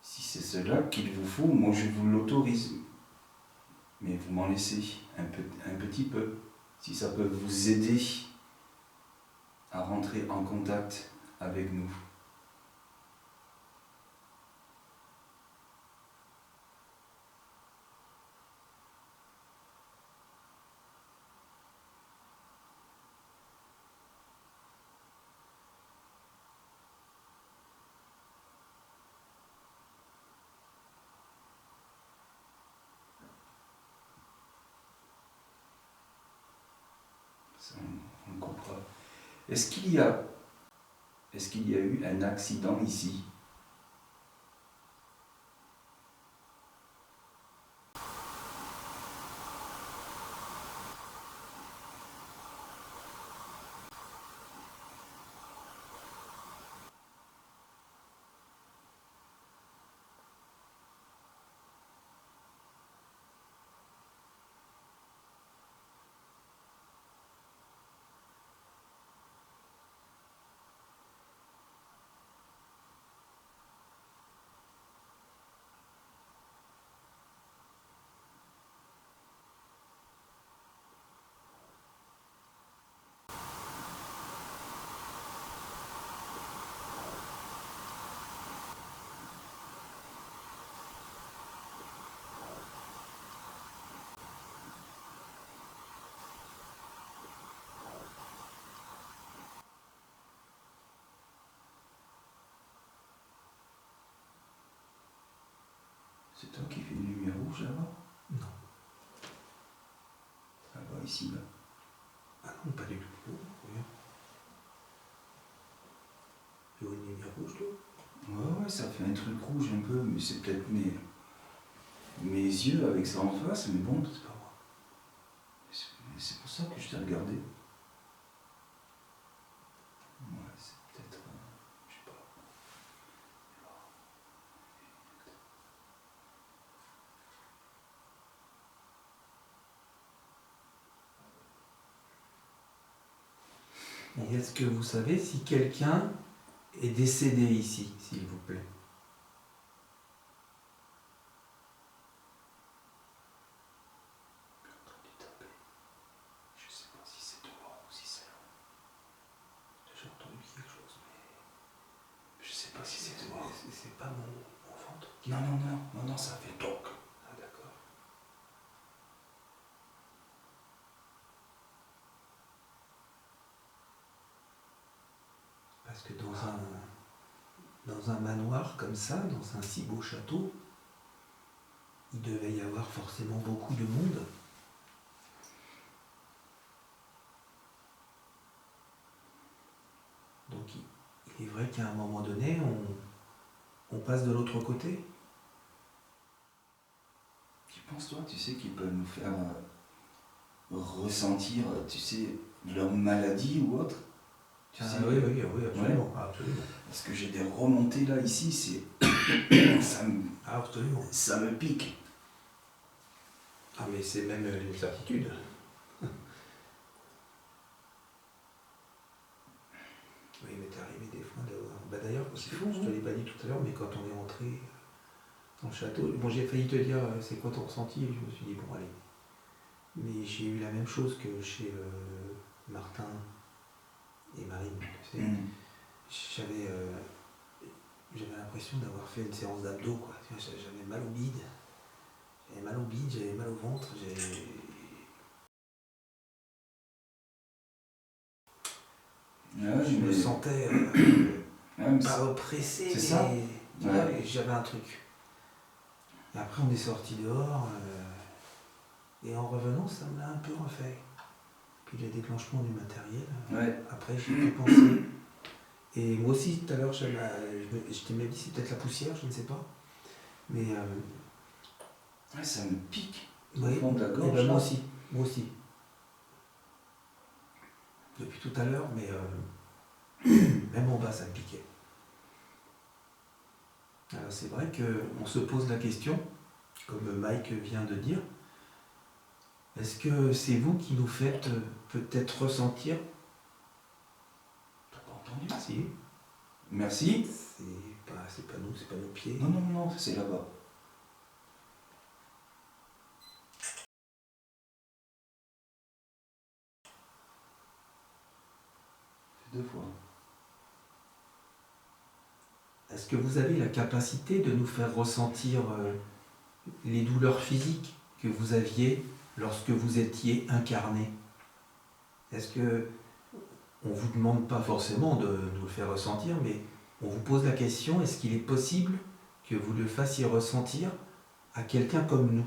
Speaker 1: Si c'est cela qu'il vous faut, moi je vous l'autorise. Mais vous m'en laissez un petit peu. Si ça peut vous aider à rentrer en contact avec nous. Ça, on comprend. Est-ce qu'il y a eu un accident ici? C'est toi qui fais une lumière rouge là-bas?
Speaker 3: Non.
Speaker 1: Là-bas, ici, là.
Speaker 3: Ah non, pas du tout. Regarde. Tu vois une lumière rouge, toi?
Speaker 1: Ouais, ça fait un truc rouge un peu, mais c'est peut-être mes yeux avec ça en face, mais bon,
Speaker 3: C'est pas moi.
Speaker 1: c'est pour ça que je t'ai regardé. Ouais, c'est peut-être... je sais pas.
Speaker 3: Et est-ce que vous savez si quelqu'un est décédé ici, s'il vous plaît?
Speaker 1: Je sais pas si c'est toi ou si c'est...
Speaker 3: J'ai entendu quelque chose, mais...
Speaker 1: Je sais pas si c'est toi.
Speaker 3: C'est pas mon ventre.
Speaker 1: Non, ça fait toc.
Speaker 3: Ah d'accord. Parce que dans un manoir comme ça, dans un si beau château, il devait y avoir forcément beaucoup de monde. Donc il est vrai qu'à un moment donné, on passe de l'autre côté.
Speaker 1: Tu penses, toi, tu sais, qu'ils peuvent nous faire ressentir, tu sais, leur maladie ou autre? Tu sais,
Speaker 3: Oui, absolument,
Speaker 1: ouais.
Speaker 3: absolument.
Speaker 1: Parce que j'ai des remontées là, ici, c'est...
Speaker 3: Absolument.
Speaker 1: Ça me pique.
Speaker 3: Ah mais c'est même une certitude. Oui, il m'est arrivé des fois d'avoir... Bah d'ailleurs,
Speaker 1: C'est
Speaker 3: je
Speaker 1: fou,
Speaker 3: te l'ai pas dit tout à l'heure, mais quand on est entré dans le château, bon j'ai failli te dire c'est quoi ton ressenti, et je me suis dit bon allez. Mais j'ai eu la même chose que chez Martin et Marine, tu sais. J'avais l'impression d'avoir fait une séance d'abdos, quoi. J'avais mal au bide. J'avais mal au ventre,
Speaker 1: Ouais,
Speaker 3: je me sentais pas oppressé,
Speaker 1: c'est ça.
Speaker 3: Ouais. J'avais un truc. Et après, on est sorti dehors, et en revenant, ça me l'a un peu refait. Puis les déclenchements du matériel, après, j'y ai pensé. Et moi aussi, tout à l'heure, je t'ai même dit, c'est peut-être la poussière, je ne sais pas. Mais.
Speaker 1: Ça me pique au
Speaker 3: oui,
Speaker 1: fond de la gorge.
Speaker 3: Ben moi aussi. Depuis tout à l'heure, mais même en bas, ça me piquait. Alors c'est vrai qu'on se pose la question, comme Mike vient de dire, est-ce que c'est vous qui nous faites peut-être ressentir?
Speaker 1: T'as pas entendu?
Speaker 3: Si.
Speaker 1: Merci.
Speaker 3: C'est pas nous, c'est pas nos pieds.
Speaker 1: Non, c'est là-bas. C'est 2 fois.
Speaker 3: Est-ce que vous avez la capacité de nous faire ressentir les douleurs physiques que vous aviez lorsque vous étiez incarné? Est-ce que on ne vous demande pas forcément de nous le faire ressentir, mais on vous pose la question, est-ce qu'il est possible que vous le fassiez ressentir à quelqu'un comme nous?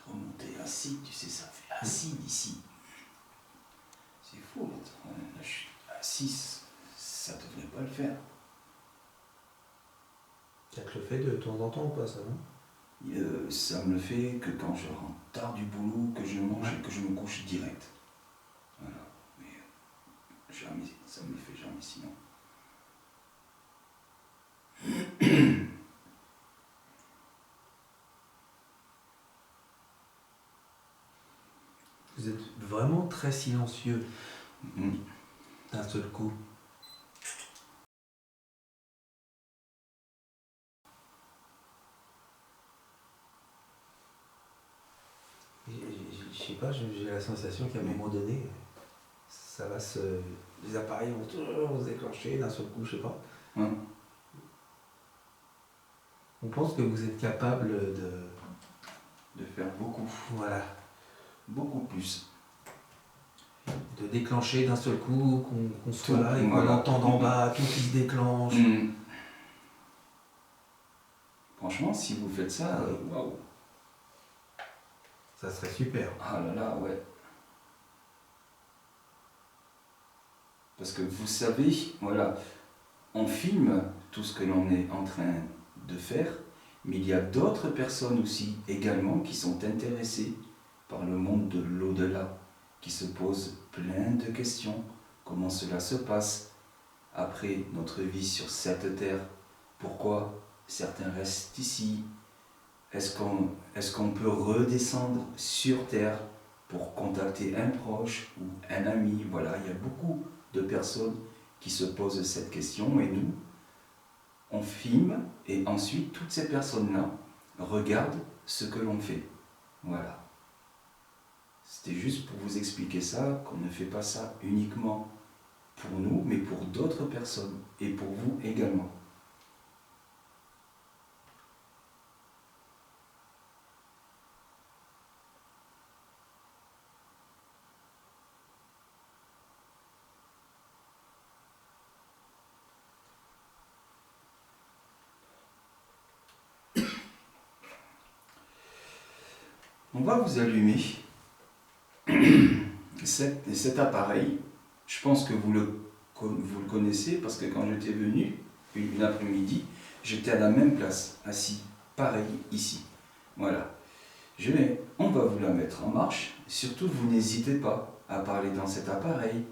Speaker 1: Remonter assis, tu sais, ça fait assis d'ici. C'est fou, là, je suis assis, ça devrait pas le faire.
Speaker 3: Ça te le fait de temps en temps ou pas, ça, non?
Speaker 1: Ça me le fait que quand je rentre tard du boulot, que je mange et que je me couche direct. Voilà. Mais jamais, ça me le fait jamais sinon.
Speaker 3: Vous êtes vraiment très silencieux d'un seul coup. Je sais pas, j'ai la sensation qu'à un moment donné, ça va les appareils vont toujours se déclencher d'un seul coup, je sais pas. On pense que vous êtes capable
Speaker 1: de faire beaucoup.
Speaker 3: Voilà.
Speaker 1: Beaucoup plus.
Speaker 3: De déclencher d'un seul coup, qu'on soit là et qu'on entende en bas, tout qui se déclenche.
Speaker 1: Franchement, si vous faites ça, waouh.
Speaker 3: Ça serait super.
Speaker 1: Ah là là, ouais. Parce que vous savez, voilà, on filme tout ce que l'on est en train de faire, mais il y a d'autres personnes aussi, également, qui sont intéressées par le monde de l'au-delà, qui se posent plein de questions. Comment cela se passe après notre vie sur cette terre? Pourquoi certains restent ici? Est-ce qu'on peut redescendre sur terre pour contacter un proche ou un ami? Voilà, il y a beaucoup de personnes qui se posent cette question et nous, on filme et ensuite toutes ces personnes-là regardent ce que l'on fait. Voilà. C'était juste pour vous expliquer ça, qu'on ne fait pas ça uniquement pour nous, mais pour d'autres personnes et pour vous également. On va vous allumer cet appareil. Je pense que vous le connaissez parce que quand j'étais venu, une après-midi, j'étais à la même place, assis, pareil, ici. Voilà. On va vous la mettre en marche. Surtout, vous n'hésitez pas à parler dans cet appareil,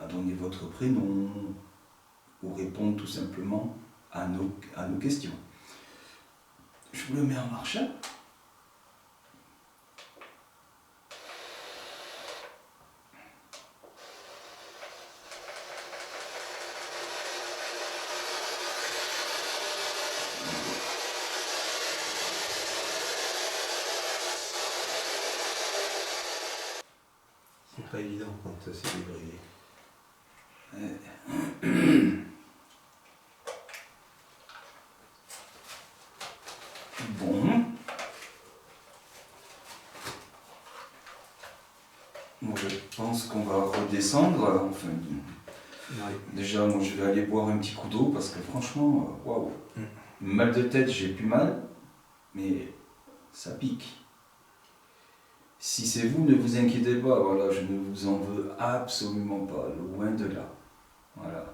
Speaker 1: à donner votre prénom ou répondre tout simplement à nos questions. Je vous le mets en marche.
Speaker 3: C'est pas évident quand c'est débridé.
Speaker 1: Bon. Moi, je pense qu'on va redescendre. Enfin, déjà, moi, je vais aller boire un petit coup d'eau parce que franchement, waouh. Mal de tête, j'ai plus mal, mais ça pique. Si c'est vous, ne vous inquiétez pas, voilà, je ne vous en veux absolument pas, loin de là. Voilà.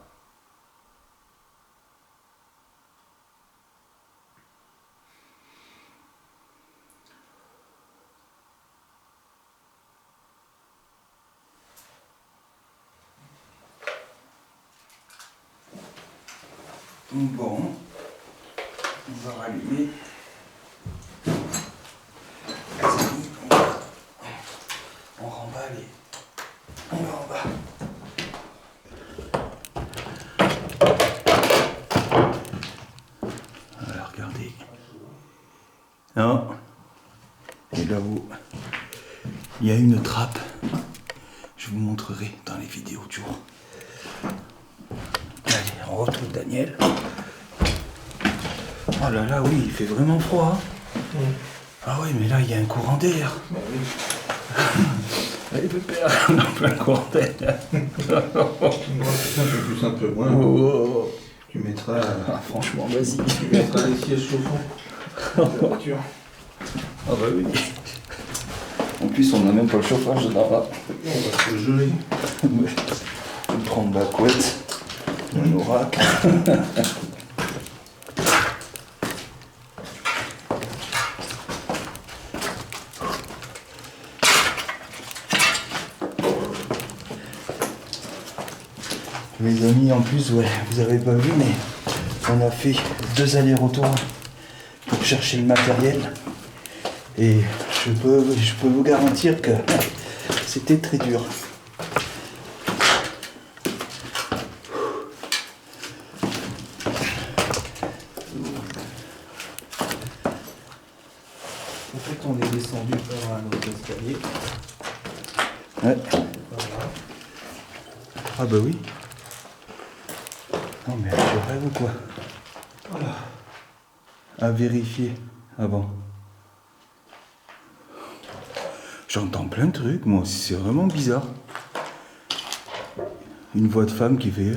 Speaker 1: Bon, on va rallumer. On remballe et on va en bas.
Speaker 2: Voilà, regardez. Non. Et là-haut, il y a une trappe. Je vous montrerai dans les vidéos du jour. Allez, on retrouve Daniel. Oh là là, oui, il fait vraiment froid. Ah oui, mais là, il y a un courant d'air. Allez, pépère, on a plein courant d'air.
Speaker 3: Un peu plus, un peu moins.
Speaker 2: Oh.
Speaker 3: Tu mettras.
Speaker 2: Franchement, vas-y.
Speaker 3: Tu mettras les sièges chauffants de la voiture.
Speaker 2: Ah bah oui. En plus, on n'a même pas le chauffage là-bas.
Speaker 3: On va se geler.
Speaker 2: Je vais prendre la couette. Un oracle. Les amis, en plus, ouais, vous avez pas vu, mais on a fait 2 allers-retours pour chercher le matériel. Et je peux vous garantir que c'était très dur.
Speaker 3: En fait, on est descendu par un autre escalier.
Speaker 2: Ouais.
Speaker 3: Voilà.
Speaker 2: Ah bah oui. Non mais je rêve ou quoi?
Speaker 3: Voilà.
Speaker 2: À vérifier avant. J'entends plein de trucs, moi aussi, c'est vraiment bizarre. Une voix de femme qui fait...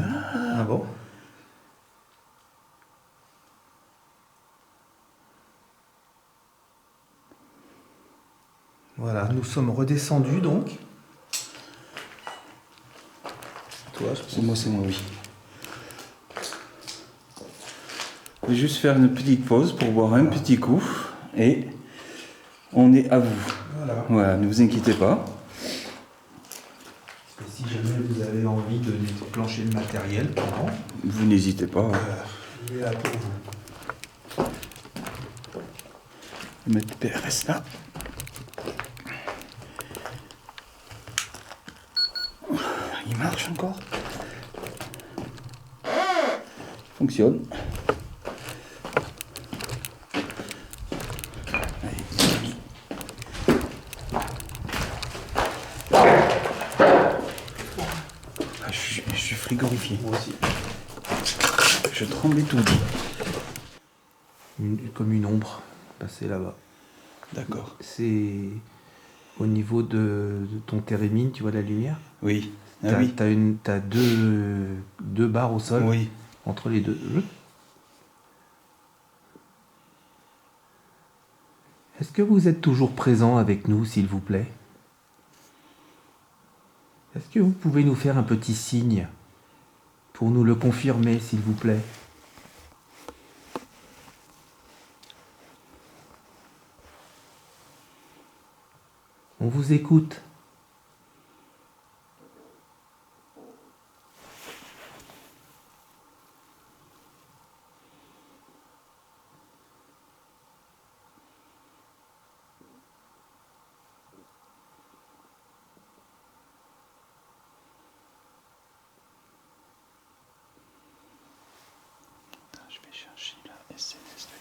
Speaker 3: Ah bon? Voilà, nous sommes redescendus donc. Toi, je pense.
Speaker 2: C'est moi, oui. Je vais juste faire une petite pause pour boire un petit coup et on est à vous. Voilà, ne vous inquiétez pas.
Speaker 3: Et si jamais vous avez envie de déclencher le matériel pendant,
Speaker 2: Vous n'hésitez pas.
Speaker 3: il est là pour vous.
Speaker 2: Je vais mettre le PRS là. Il marche encore. Fonctionne. Allez, les amis. Ah, je suis frigorifié.
Speaker 3: Moi aussi.
Speaker 2: Je tremble et tout dit.
Speaker 3: Comme une ombre passée là-bas.
Speaker 2: D'accord.
Speaker 3: C'est au niveau de ton térémine, tu vois la lumière?
Speaker 2: Oui. Ah oui.
Speaker 3: T'as deux barres au sol
Speaker 2: Oui.
Speaker 3: entre les deux. Est-ce que vous êtes toujours présent avec nous, s'il vous plaît? Est-ce que vous pouvez nous faire un petit signe pour nous le confirmer, s'il vous plaît? On vous écoute.
Speaker 2: Je vais chercher la SNS de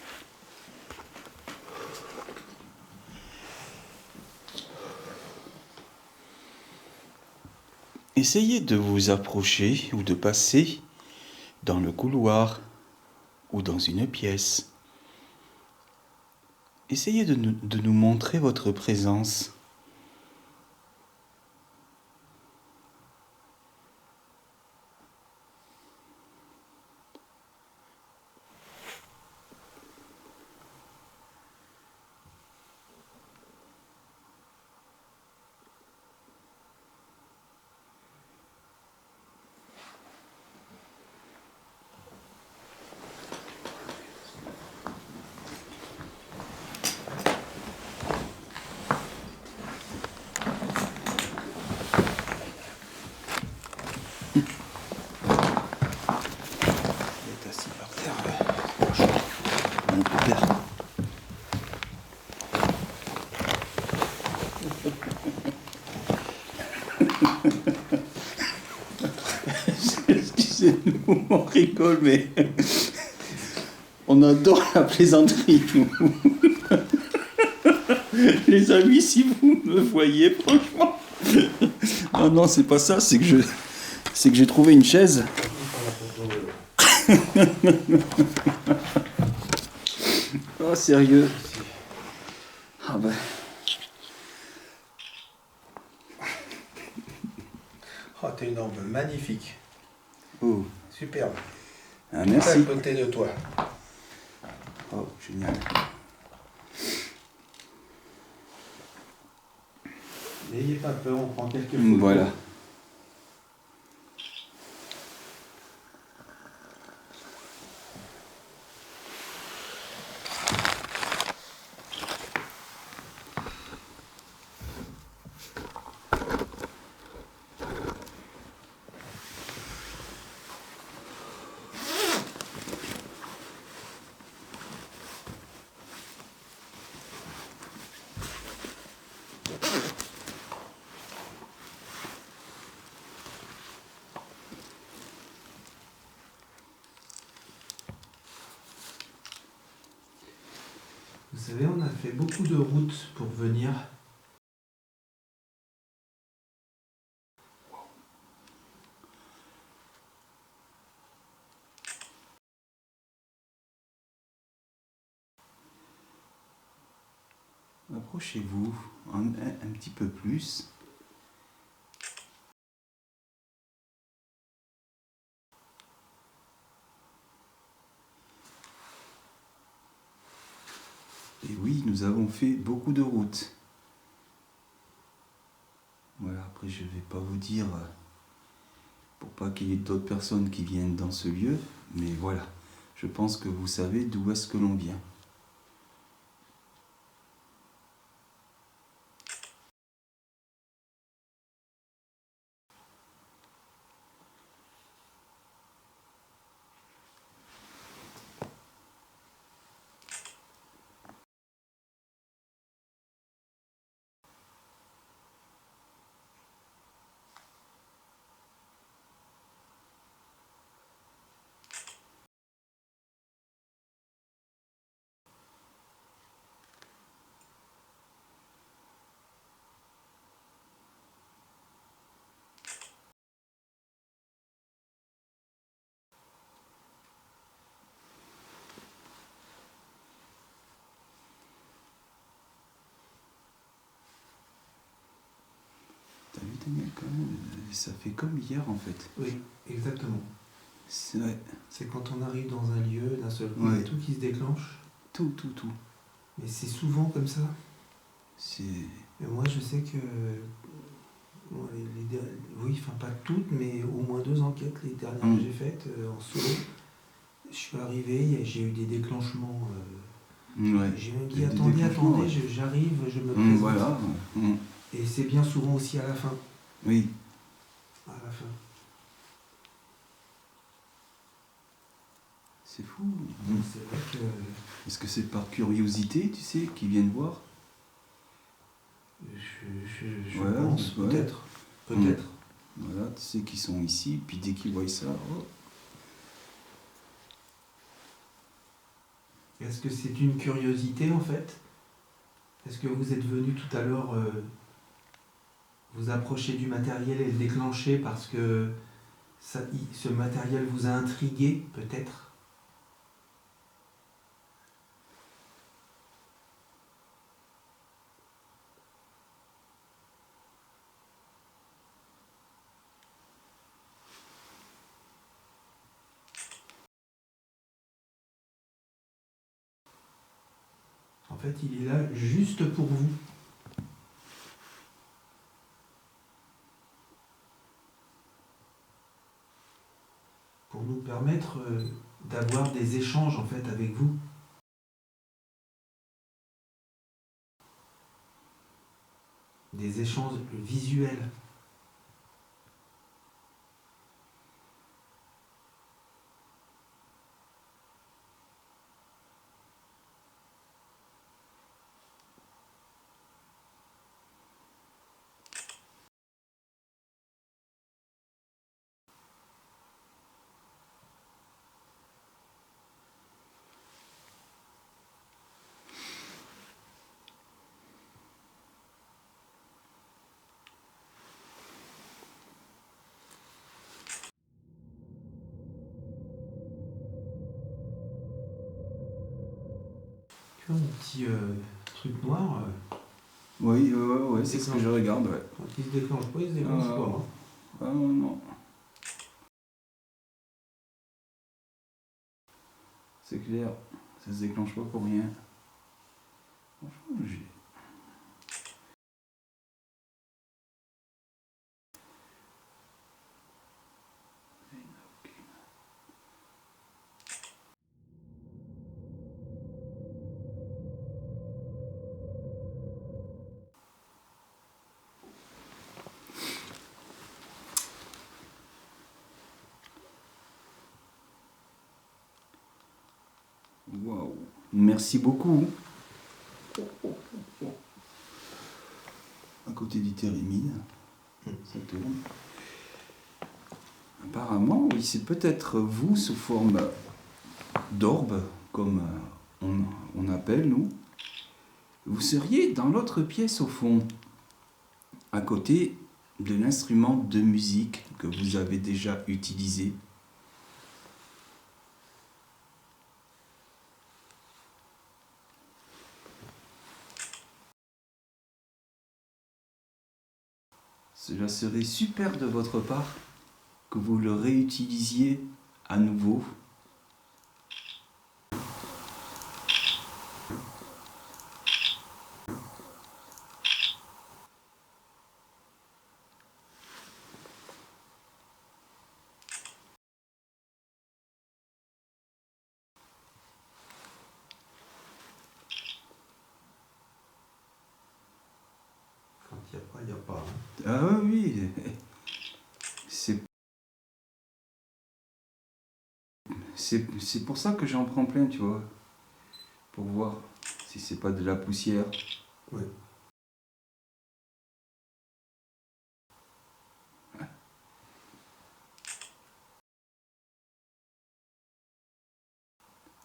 Speaker 2: Essayez de vous approcher ou de passer dans le couloir ou dans une pièce. Essayez de nous montrer votre présence. Excusez-nous, on rigole, mais on adore la plaisanterie, nous. Les amis, si vous me voyez, franchement. Non, c'est pas ça, c'est que j'ai trouvé une chaise. Oh, sérieux. Ah ben.
Speaker 3: Oh, t'es une orbe magnifique.
Speaker 2: Oh.
Speaker 3: Superbe.
Speaker 2: Ah, merci.
Speaker 3: Tout à côté de toi.
Speaker 2: Oh, génial.
Speaker 3: N'ayez pas peur, on prend quelques photos.
Speaker 2: Voilà.
Speaker 3: Vous savez, on a fait beaucoup de routes pour venir.
Speaker 2: Approchez-vous un petit peu plus. Et oui, nous avons fait beaucoup de routes. Voilà, après je ne vais pas vous dire, pour pas qu'il y ait d'autres personnes qui viennent dans ce lieu, mais voilà, je pense que vous savez d'où est-ce que l'on vient. T'as vu Daniel, quand même, ça fait comme hier en fait.
Speaker 3: Oui, exactement.
Speaker 2: C'est vrai.
Speaker 3: C'est quand on arrive dans un lieu, d'un seul coup, il y a tout qui se déclenche.
Speaker 2: Tout.
Speaker 3: Mais c'est souvent comme ça.
Speaker 2: C'est...
Speaker 3: Et moi, je sais que... Bon, oui, enfin pas toutes, mais au moins 2 enquêtes, les dernières que j'ai faites en solo. Je suis arrivé, j'ai eu des déclenchements.
Speaker 2: Ouais.
Speaker 3: J'ai même dit attendez, j'arrive, je me présente.
Speaker 2: Voilà.
Speaker 3: Et c'est bien souvent aussi à la fin.
Speaker 2: Oui.
Speaker 3: À la fin.
Speaker 2: C'est fou.
Speaker 3: C'est vrai que...
Speaker 2: Est-ce que c'est par curiosité, tu sais, qu'ils viennent voir?
Speaker 3: Je pense, peut-être. Peut-être.
Speaker 2: Voilà, tu sais qu'ils sont ici, puis dès qu'ils voient ça... Oh.
Speaker 3: Est-ce que c'est une curiosité, en fait? Est-ce que vous êtes venu tout à l'heure vous approcher du matériel et le déclencher parce que ce matériel vous a intrigué, peut-être? En fait, il est là juste pour vous. Pour nous permettre d'avoir des échanges, en fait, avec vous. Des échanges visuels. Tu vois mon petit truc noir
Speaker 2: Oui, c'est ce que je regarde. Ouais.
Speaker 3: Quand il se déclenche pas, il se déclenche pas. Hein.
Speaker 2: Ah non. C'est clair, ça se déclenche pas pour rien. Franchement, j'ai... Waouh, merci beaucoup. À côté du térémine, ça tourne. Apparemment, oui, c'est peut-être vous sous forme d'orbe, comme on appelle nous. Vous seriez dans l'autre pièce au fond, à côté de l'instrument de musique que vous avez déjà utilisé. Cela serait super de votre part que vous le réutilisiez à nouveau.
Speaker 3: Quand il n'y a pas, il n'y a pas. Hein.
Speaker 2: Ah oui, c'est pour ça que j'en prends plein, tu vois. Pour voir si c'est pas de la poussière.
Speaker 3: Ouais.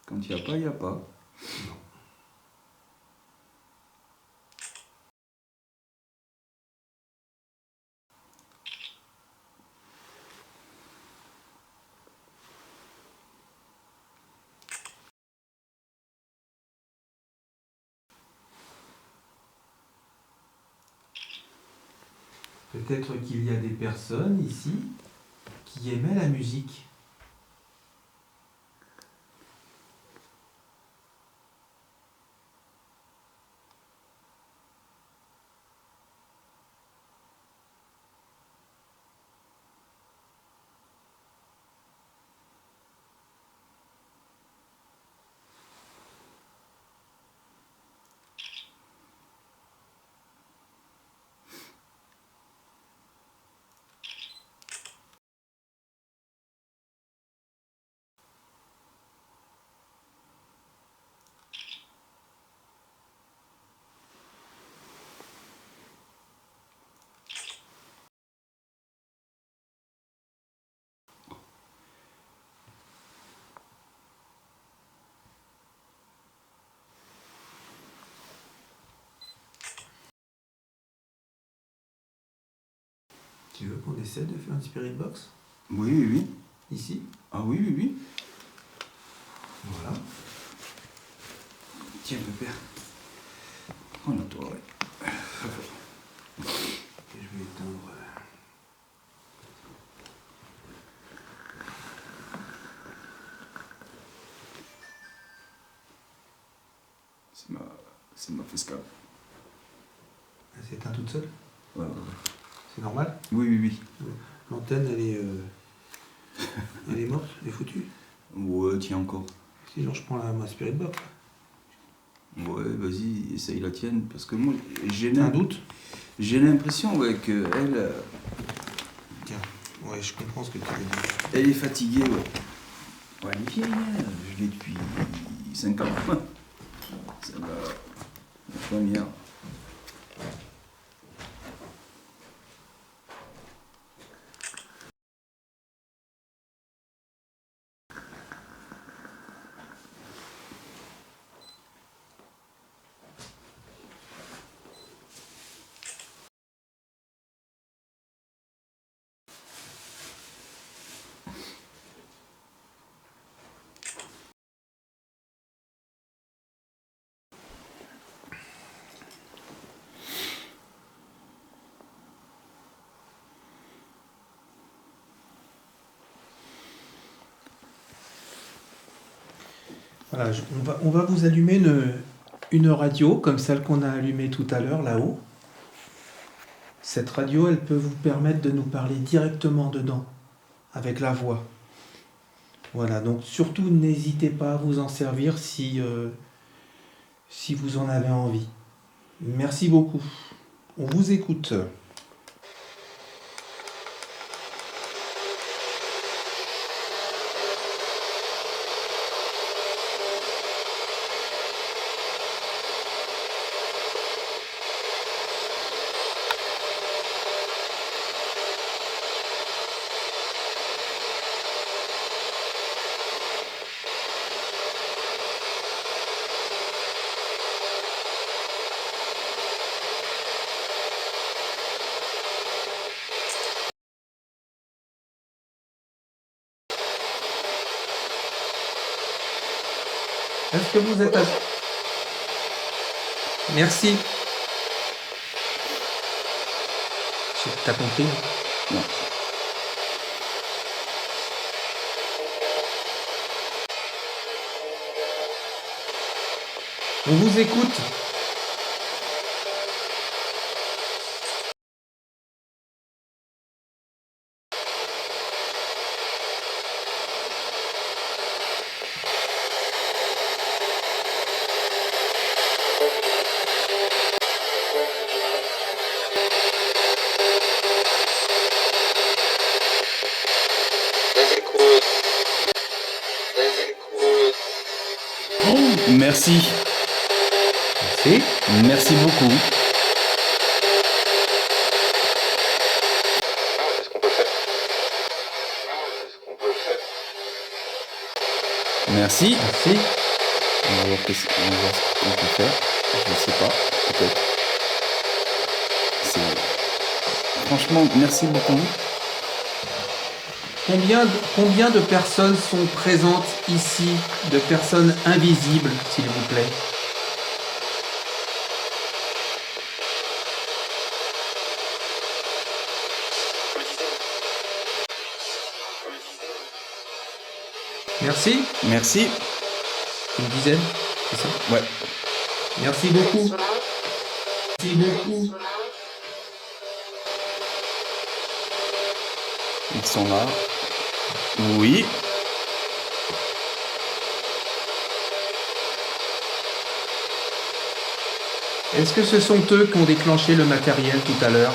Speaker 2: Quand il n'y a pas, il n'y a pas.
Speaker 3: Non. Peut-être qu'il y a des personnes ici qui aimaient la musique. Tu veux qu'on essaie de faire une spirit box?
Speaker 2: Oui, oui, oui.
Speaker 3: Ici?
Speaker 2: Ah oui, oui, oui.
Speaker 3: Voilà.
Speaker 2: Tiens, le père. Prends-la toi, ouais.
Speaker 3: Et je vais éteindre.
Speaker 2: C'est ma fescale.
Speaker 3: Elle s'est éteinte toute seule?
Speaker 2: Ouais, ouais.
Speaker 3: C'est normal?
Speaker 2: Oui, oui, oui.
Speaker 3: L'antenne, elle est morte, elle est foutue.
Speaker 2: Ouais, tiens encore.
Speaker 3: Sinon, je prends ma spirit box.
Speaker 2: Ouais, vas-y, essaye la tienne, parce que moi,
Speaker 3: Un doute?
Speaker 2: J'ai l'impression, ouais, qu'elle...
Speaker 3: Tiens, ouais, je comprends ce que tu veux dire.
Speaker 2: Elle est fatiguée, ouais. Ouais, elle est vieille, hein. Je l'ai depuis 5 ans. C'est la première.
Speaker 3: Voilà, on va vous allumer une radio comme celle qu'on a allumée tout à l'heure là-haut. Cette radio, elle peut vous permettre de nous parler directement dedans, avec la voix. Voilà, donc surtout n'hésitez pas à vous en servir si vous en avez envie. Merci beaucoup. On vous écoute. Est-ce que vous êtes à... Merci. T'as compris?
Speaker 2: Non.
Speaker 3: On vous écoute.
Speaker 2: Merci.
Speaker 3: Merci.
Speaker 2: Merci beaucoup. Merci.
Speaker 3: Merci.
Speaker 2: On va voir ce qu'on peut faire. Je ne sais pas, peut-être. Franchement, merci beaucoup.
Speaker 3: Combien de personnes sont présentes ici, de personnes invisibles, s'il vous plaît? Merci.
Speaker 2: Merci.
Speaker 3: Une dizaine, c'est ça?
Speaker 2: Ouais.
Speaker 3: Merci beaucoup. Merci beaucoup.
Speaker 2: Ils sont là. Oui.
Speaker 3: Est-ce que ce sont eux qui ont déclenché le matériel tout à l'heure?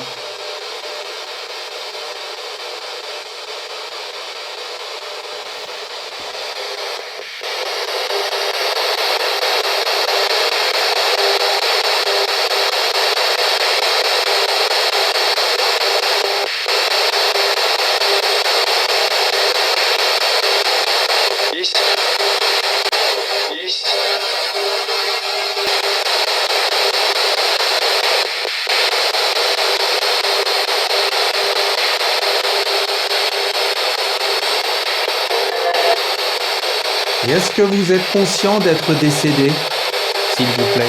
Speaker 3: Et est-ce que vous êtes conscient d'être décédé, s'il vous plaît?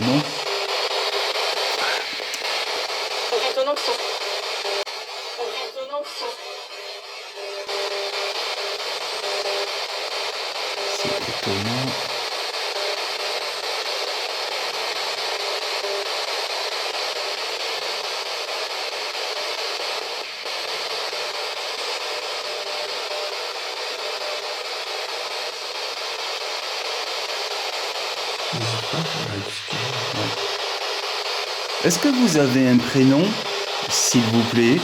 Speaker 2: Non. C'est étonnant. Est-ce que vous avez un prénom, s'il vous plaît?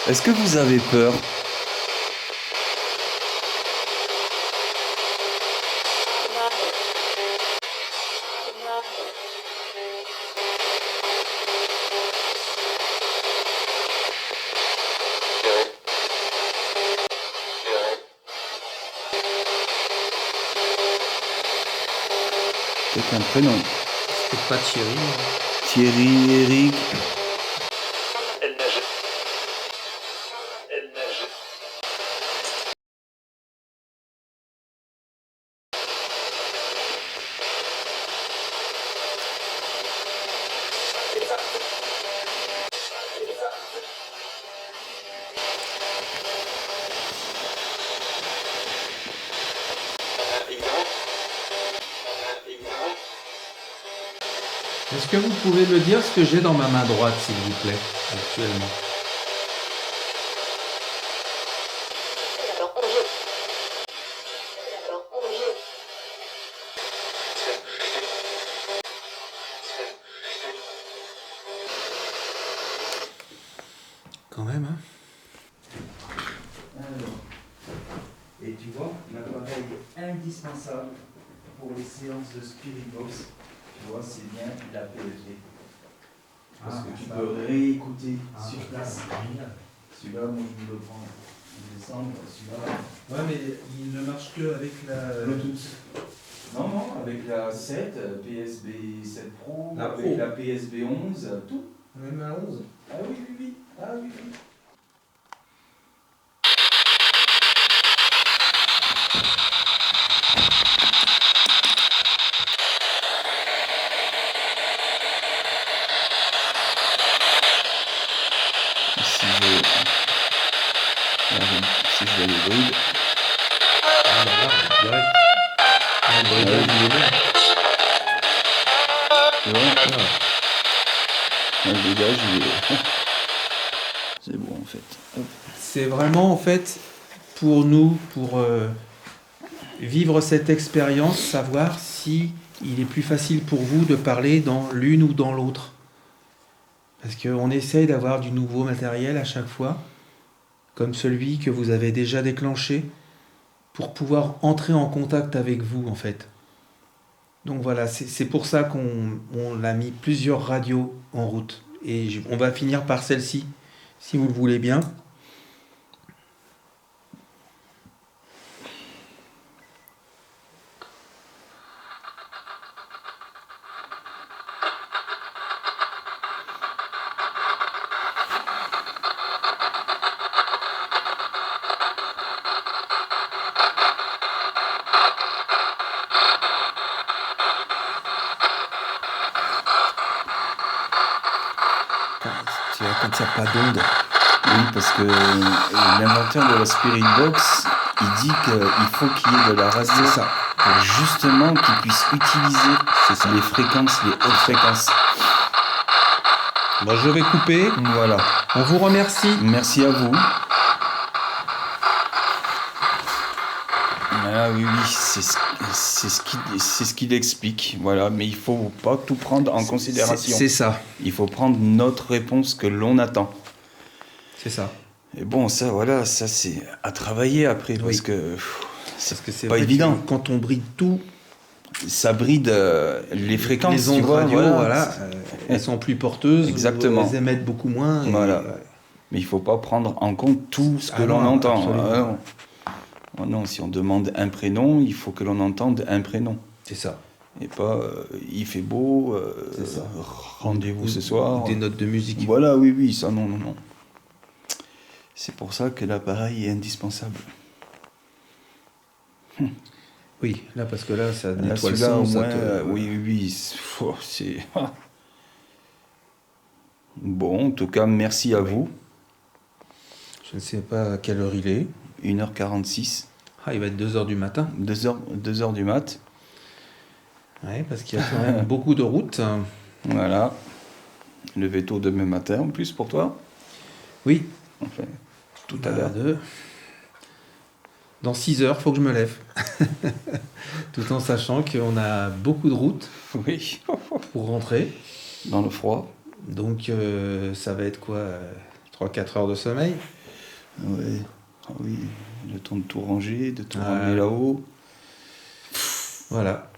Speaker 2: Est-ce que vous avez peur? C'est un prénom.
Speaker 3: C'est pas Thierry.
Speaker 2: Thierry, Eric.
Speaker 3: Est-ce que vous pouvez me dire ce que j'ai dans ma main droite, s'il vous plaît, actuellement? Quand même, hein?
Speaker 2: Alors, et tu vois, l'appareil indispensable pour les séances de Spirit Box, tu vois, c'est bien la PSB. Parce que tu peux réécouter sur place. Celui-là, moi je me le prends en décembre, celui-là.
Speaker 3: Ouais, mais il ne marche que avec la
Speaker 2: Bluetooth. Non, non, avec la 7, PSB 7 Pro,
Speaker 3: La
Speaker 2: avec
Speaker 3: Pro.
Speaker 2: la PSB 11, tout.
Speaker 3: Même à 11.
Speaker 2: Ah oui, oui, oui. Ah oui, oui. Si je vais les brides.
Speaker 3: Ah, là, direct. Ah, le bridage, il est bon.
Speaker 2: Tu vois, le bridage, il est... C'est bon en fait. Hop.
Speaker 3: C'est vraiment, en fait, pour nous, pour vivre cette expérience, savoir si il est plus facile pour vous de parler dans l'une ou dans l'autre. Parce qu'on essaye d'avoir du nouveau matériel à chaque fois, comme celui que vous avez déjà déclenché, pour pouvoir entrer en contact avec vous, en fait. Donc voilà, c'est pour ça qu'on a mis plusieurs radios en route. Et on va finir par celle-ci, si vous le voulez bien. Tu vois, quand il n'y a pas d'onde.
Speaker 2: Oui, parce que l'inventeur de la Spirit Box, il dit qu'il faut qu'il y ait de la radio.
Speaker 3: C'est ça.
Speaker 1: pour justement qu'ils puissent utiliser les fréquences, les hautes fréquences.
Speaker 4: Bon, je vais couper.
Speaker 1: Voilà.
Speaker 4: On vous remercie.
Speaker 1: Merci à vous. Voilà, oui, c'est ce qu'il explique. Voilà, mais il faut pas tout prendre en considération.
Speaker 4: C'est ça.
Speaker 1: Il faut prendre notre réponse que l'on attend.
Speaker 4: C'est ça.
Speaker 1: Et bon, ça, voilà, ça c'est à travailler après, parce que
Speaker 4: c'est
Speaker 1: pas évident.
Speaker 4: Quand on bride tout,
Speaker 1: ça bride les fréquences,
Speaker 4: les ondes
Speaker 1: tu vois,
Speaker 4: radio, elles sont plus porteuses.
Speaker 1: Exactement.
Speaker 4: Elles émettent beaucoup moins.
Speaker 1: Voilà. Mais il faut pas prendre en compte tout ce que l'on entend. Oh non, si on demande un prénom, il faut que l'on entende un prénom.
Speaker 4: C'est ça.
Speaker 1: Et pas il fait beau, rendez-vous ce soir.
Speaker 4: Des notes de musique.
Speaker 1: Voilà, oui, ça non. C'est pour ça que l'appareil est indispensable.
Speaker 4: Oui, là, parce que là, ça nettoie le
Speaker 1: son.
Speaker 4: son.
Speaker 1: Au moins, oui, c'est... Bon, en tout cas, merci à vous.
Speaker 4: Je ne sais pas à quelle heure il est.
Speaker 1: 1h46.
Speaker 4: Il va être 2h du matin.
Speaker 1: 2h du mat.
Speaker 4: Oui, parce qu'il y a quand même beaucoup de routes.
Speaker 1: Voilà. Lever tôt demain matin, en plus, pour toi.
Speaker 4: Oui.
Speaker 1: Enfin, tout à l'heure.
Speaker 4: Dans 6 heures, il faut que je me lève. Tout en sachant qu'on a beaucoup de routes pour rentrer.
Speaker 1: Dans le froid.
Speaker 4: Donc, ça va être quoi 3-4 heures de sommeil.
Speaker 1: Ouais. Oui, le temps de tout ranger, de tout ramener là-haut.
Speaker 4: Voilà.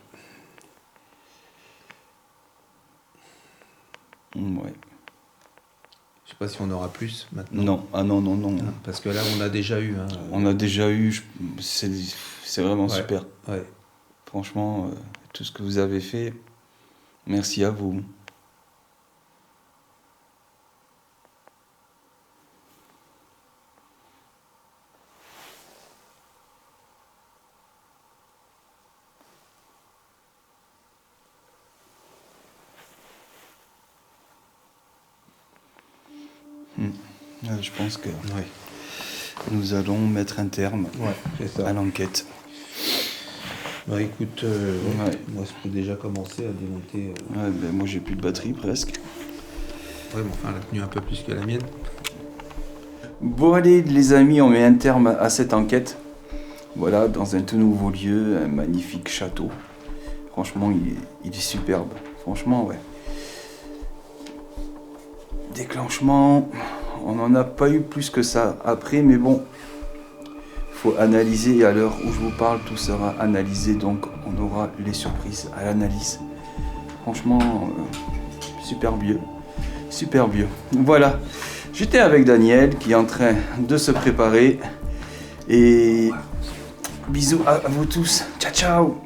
Speaker 1: Ouais.
Speaker 4: Je sais pas si on aura plus maintenant.
Speaker 1: Non.
Speaker 4: Parce que là, on a déjà eu.
Speaker 1: On a déjà eu. C'est vraiment super.
Speaker 4: Ouais.
Speaker 1: Franchement, tout ce que vous avez fait, merci à vous. Je pense que nous allons mettre un terme à l'enquête.
Speaker 4: Bah écoute, moi je peux déjà commencer à démonter.
Speaker 1: Moi j'ai plus de batterie presque.
Speaker 4: Ouais, mais enfin elle a tenu un peu plus que la mienne.
Speaker 1: Bon allez les amis, on met un terme à cette enquête. Voilà, dans un tout nouveau lieu, un magnifique château. Franchement, il est superbe. Franchement, ouais. Déclenchement, on n'en a pas eu plus que ça après, mais bon, faut analyser. À l'heure où je vous parle, tout sera analysé, donc on aura les surprises à l'analyse. Franchement, super vieux. Voilà, j'étais avec Daniel qui est en train de se préparer. Et bisous à vous tous. Ciao, ciao.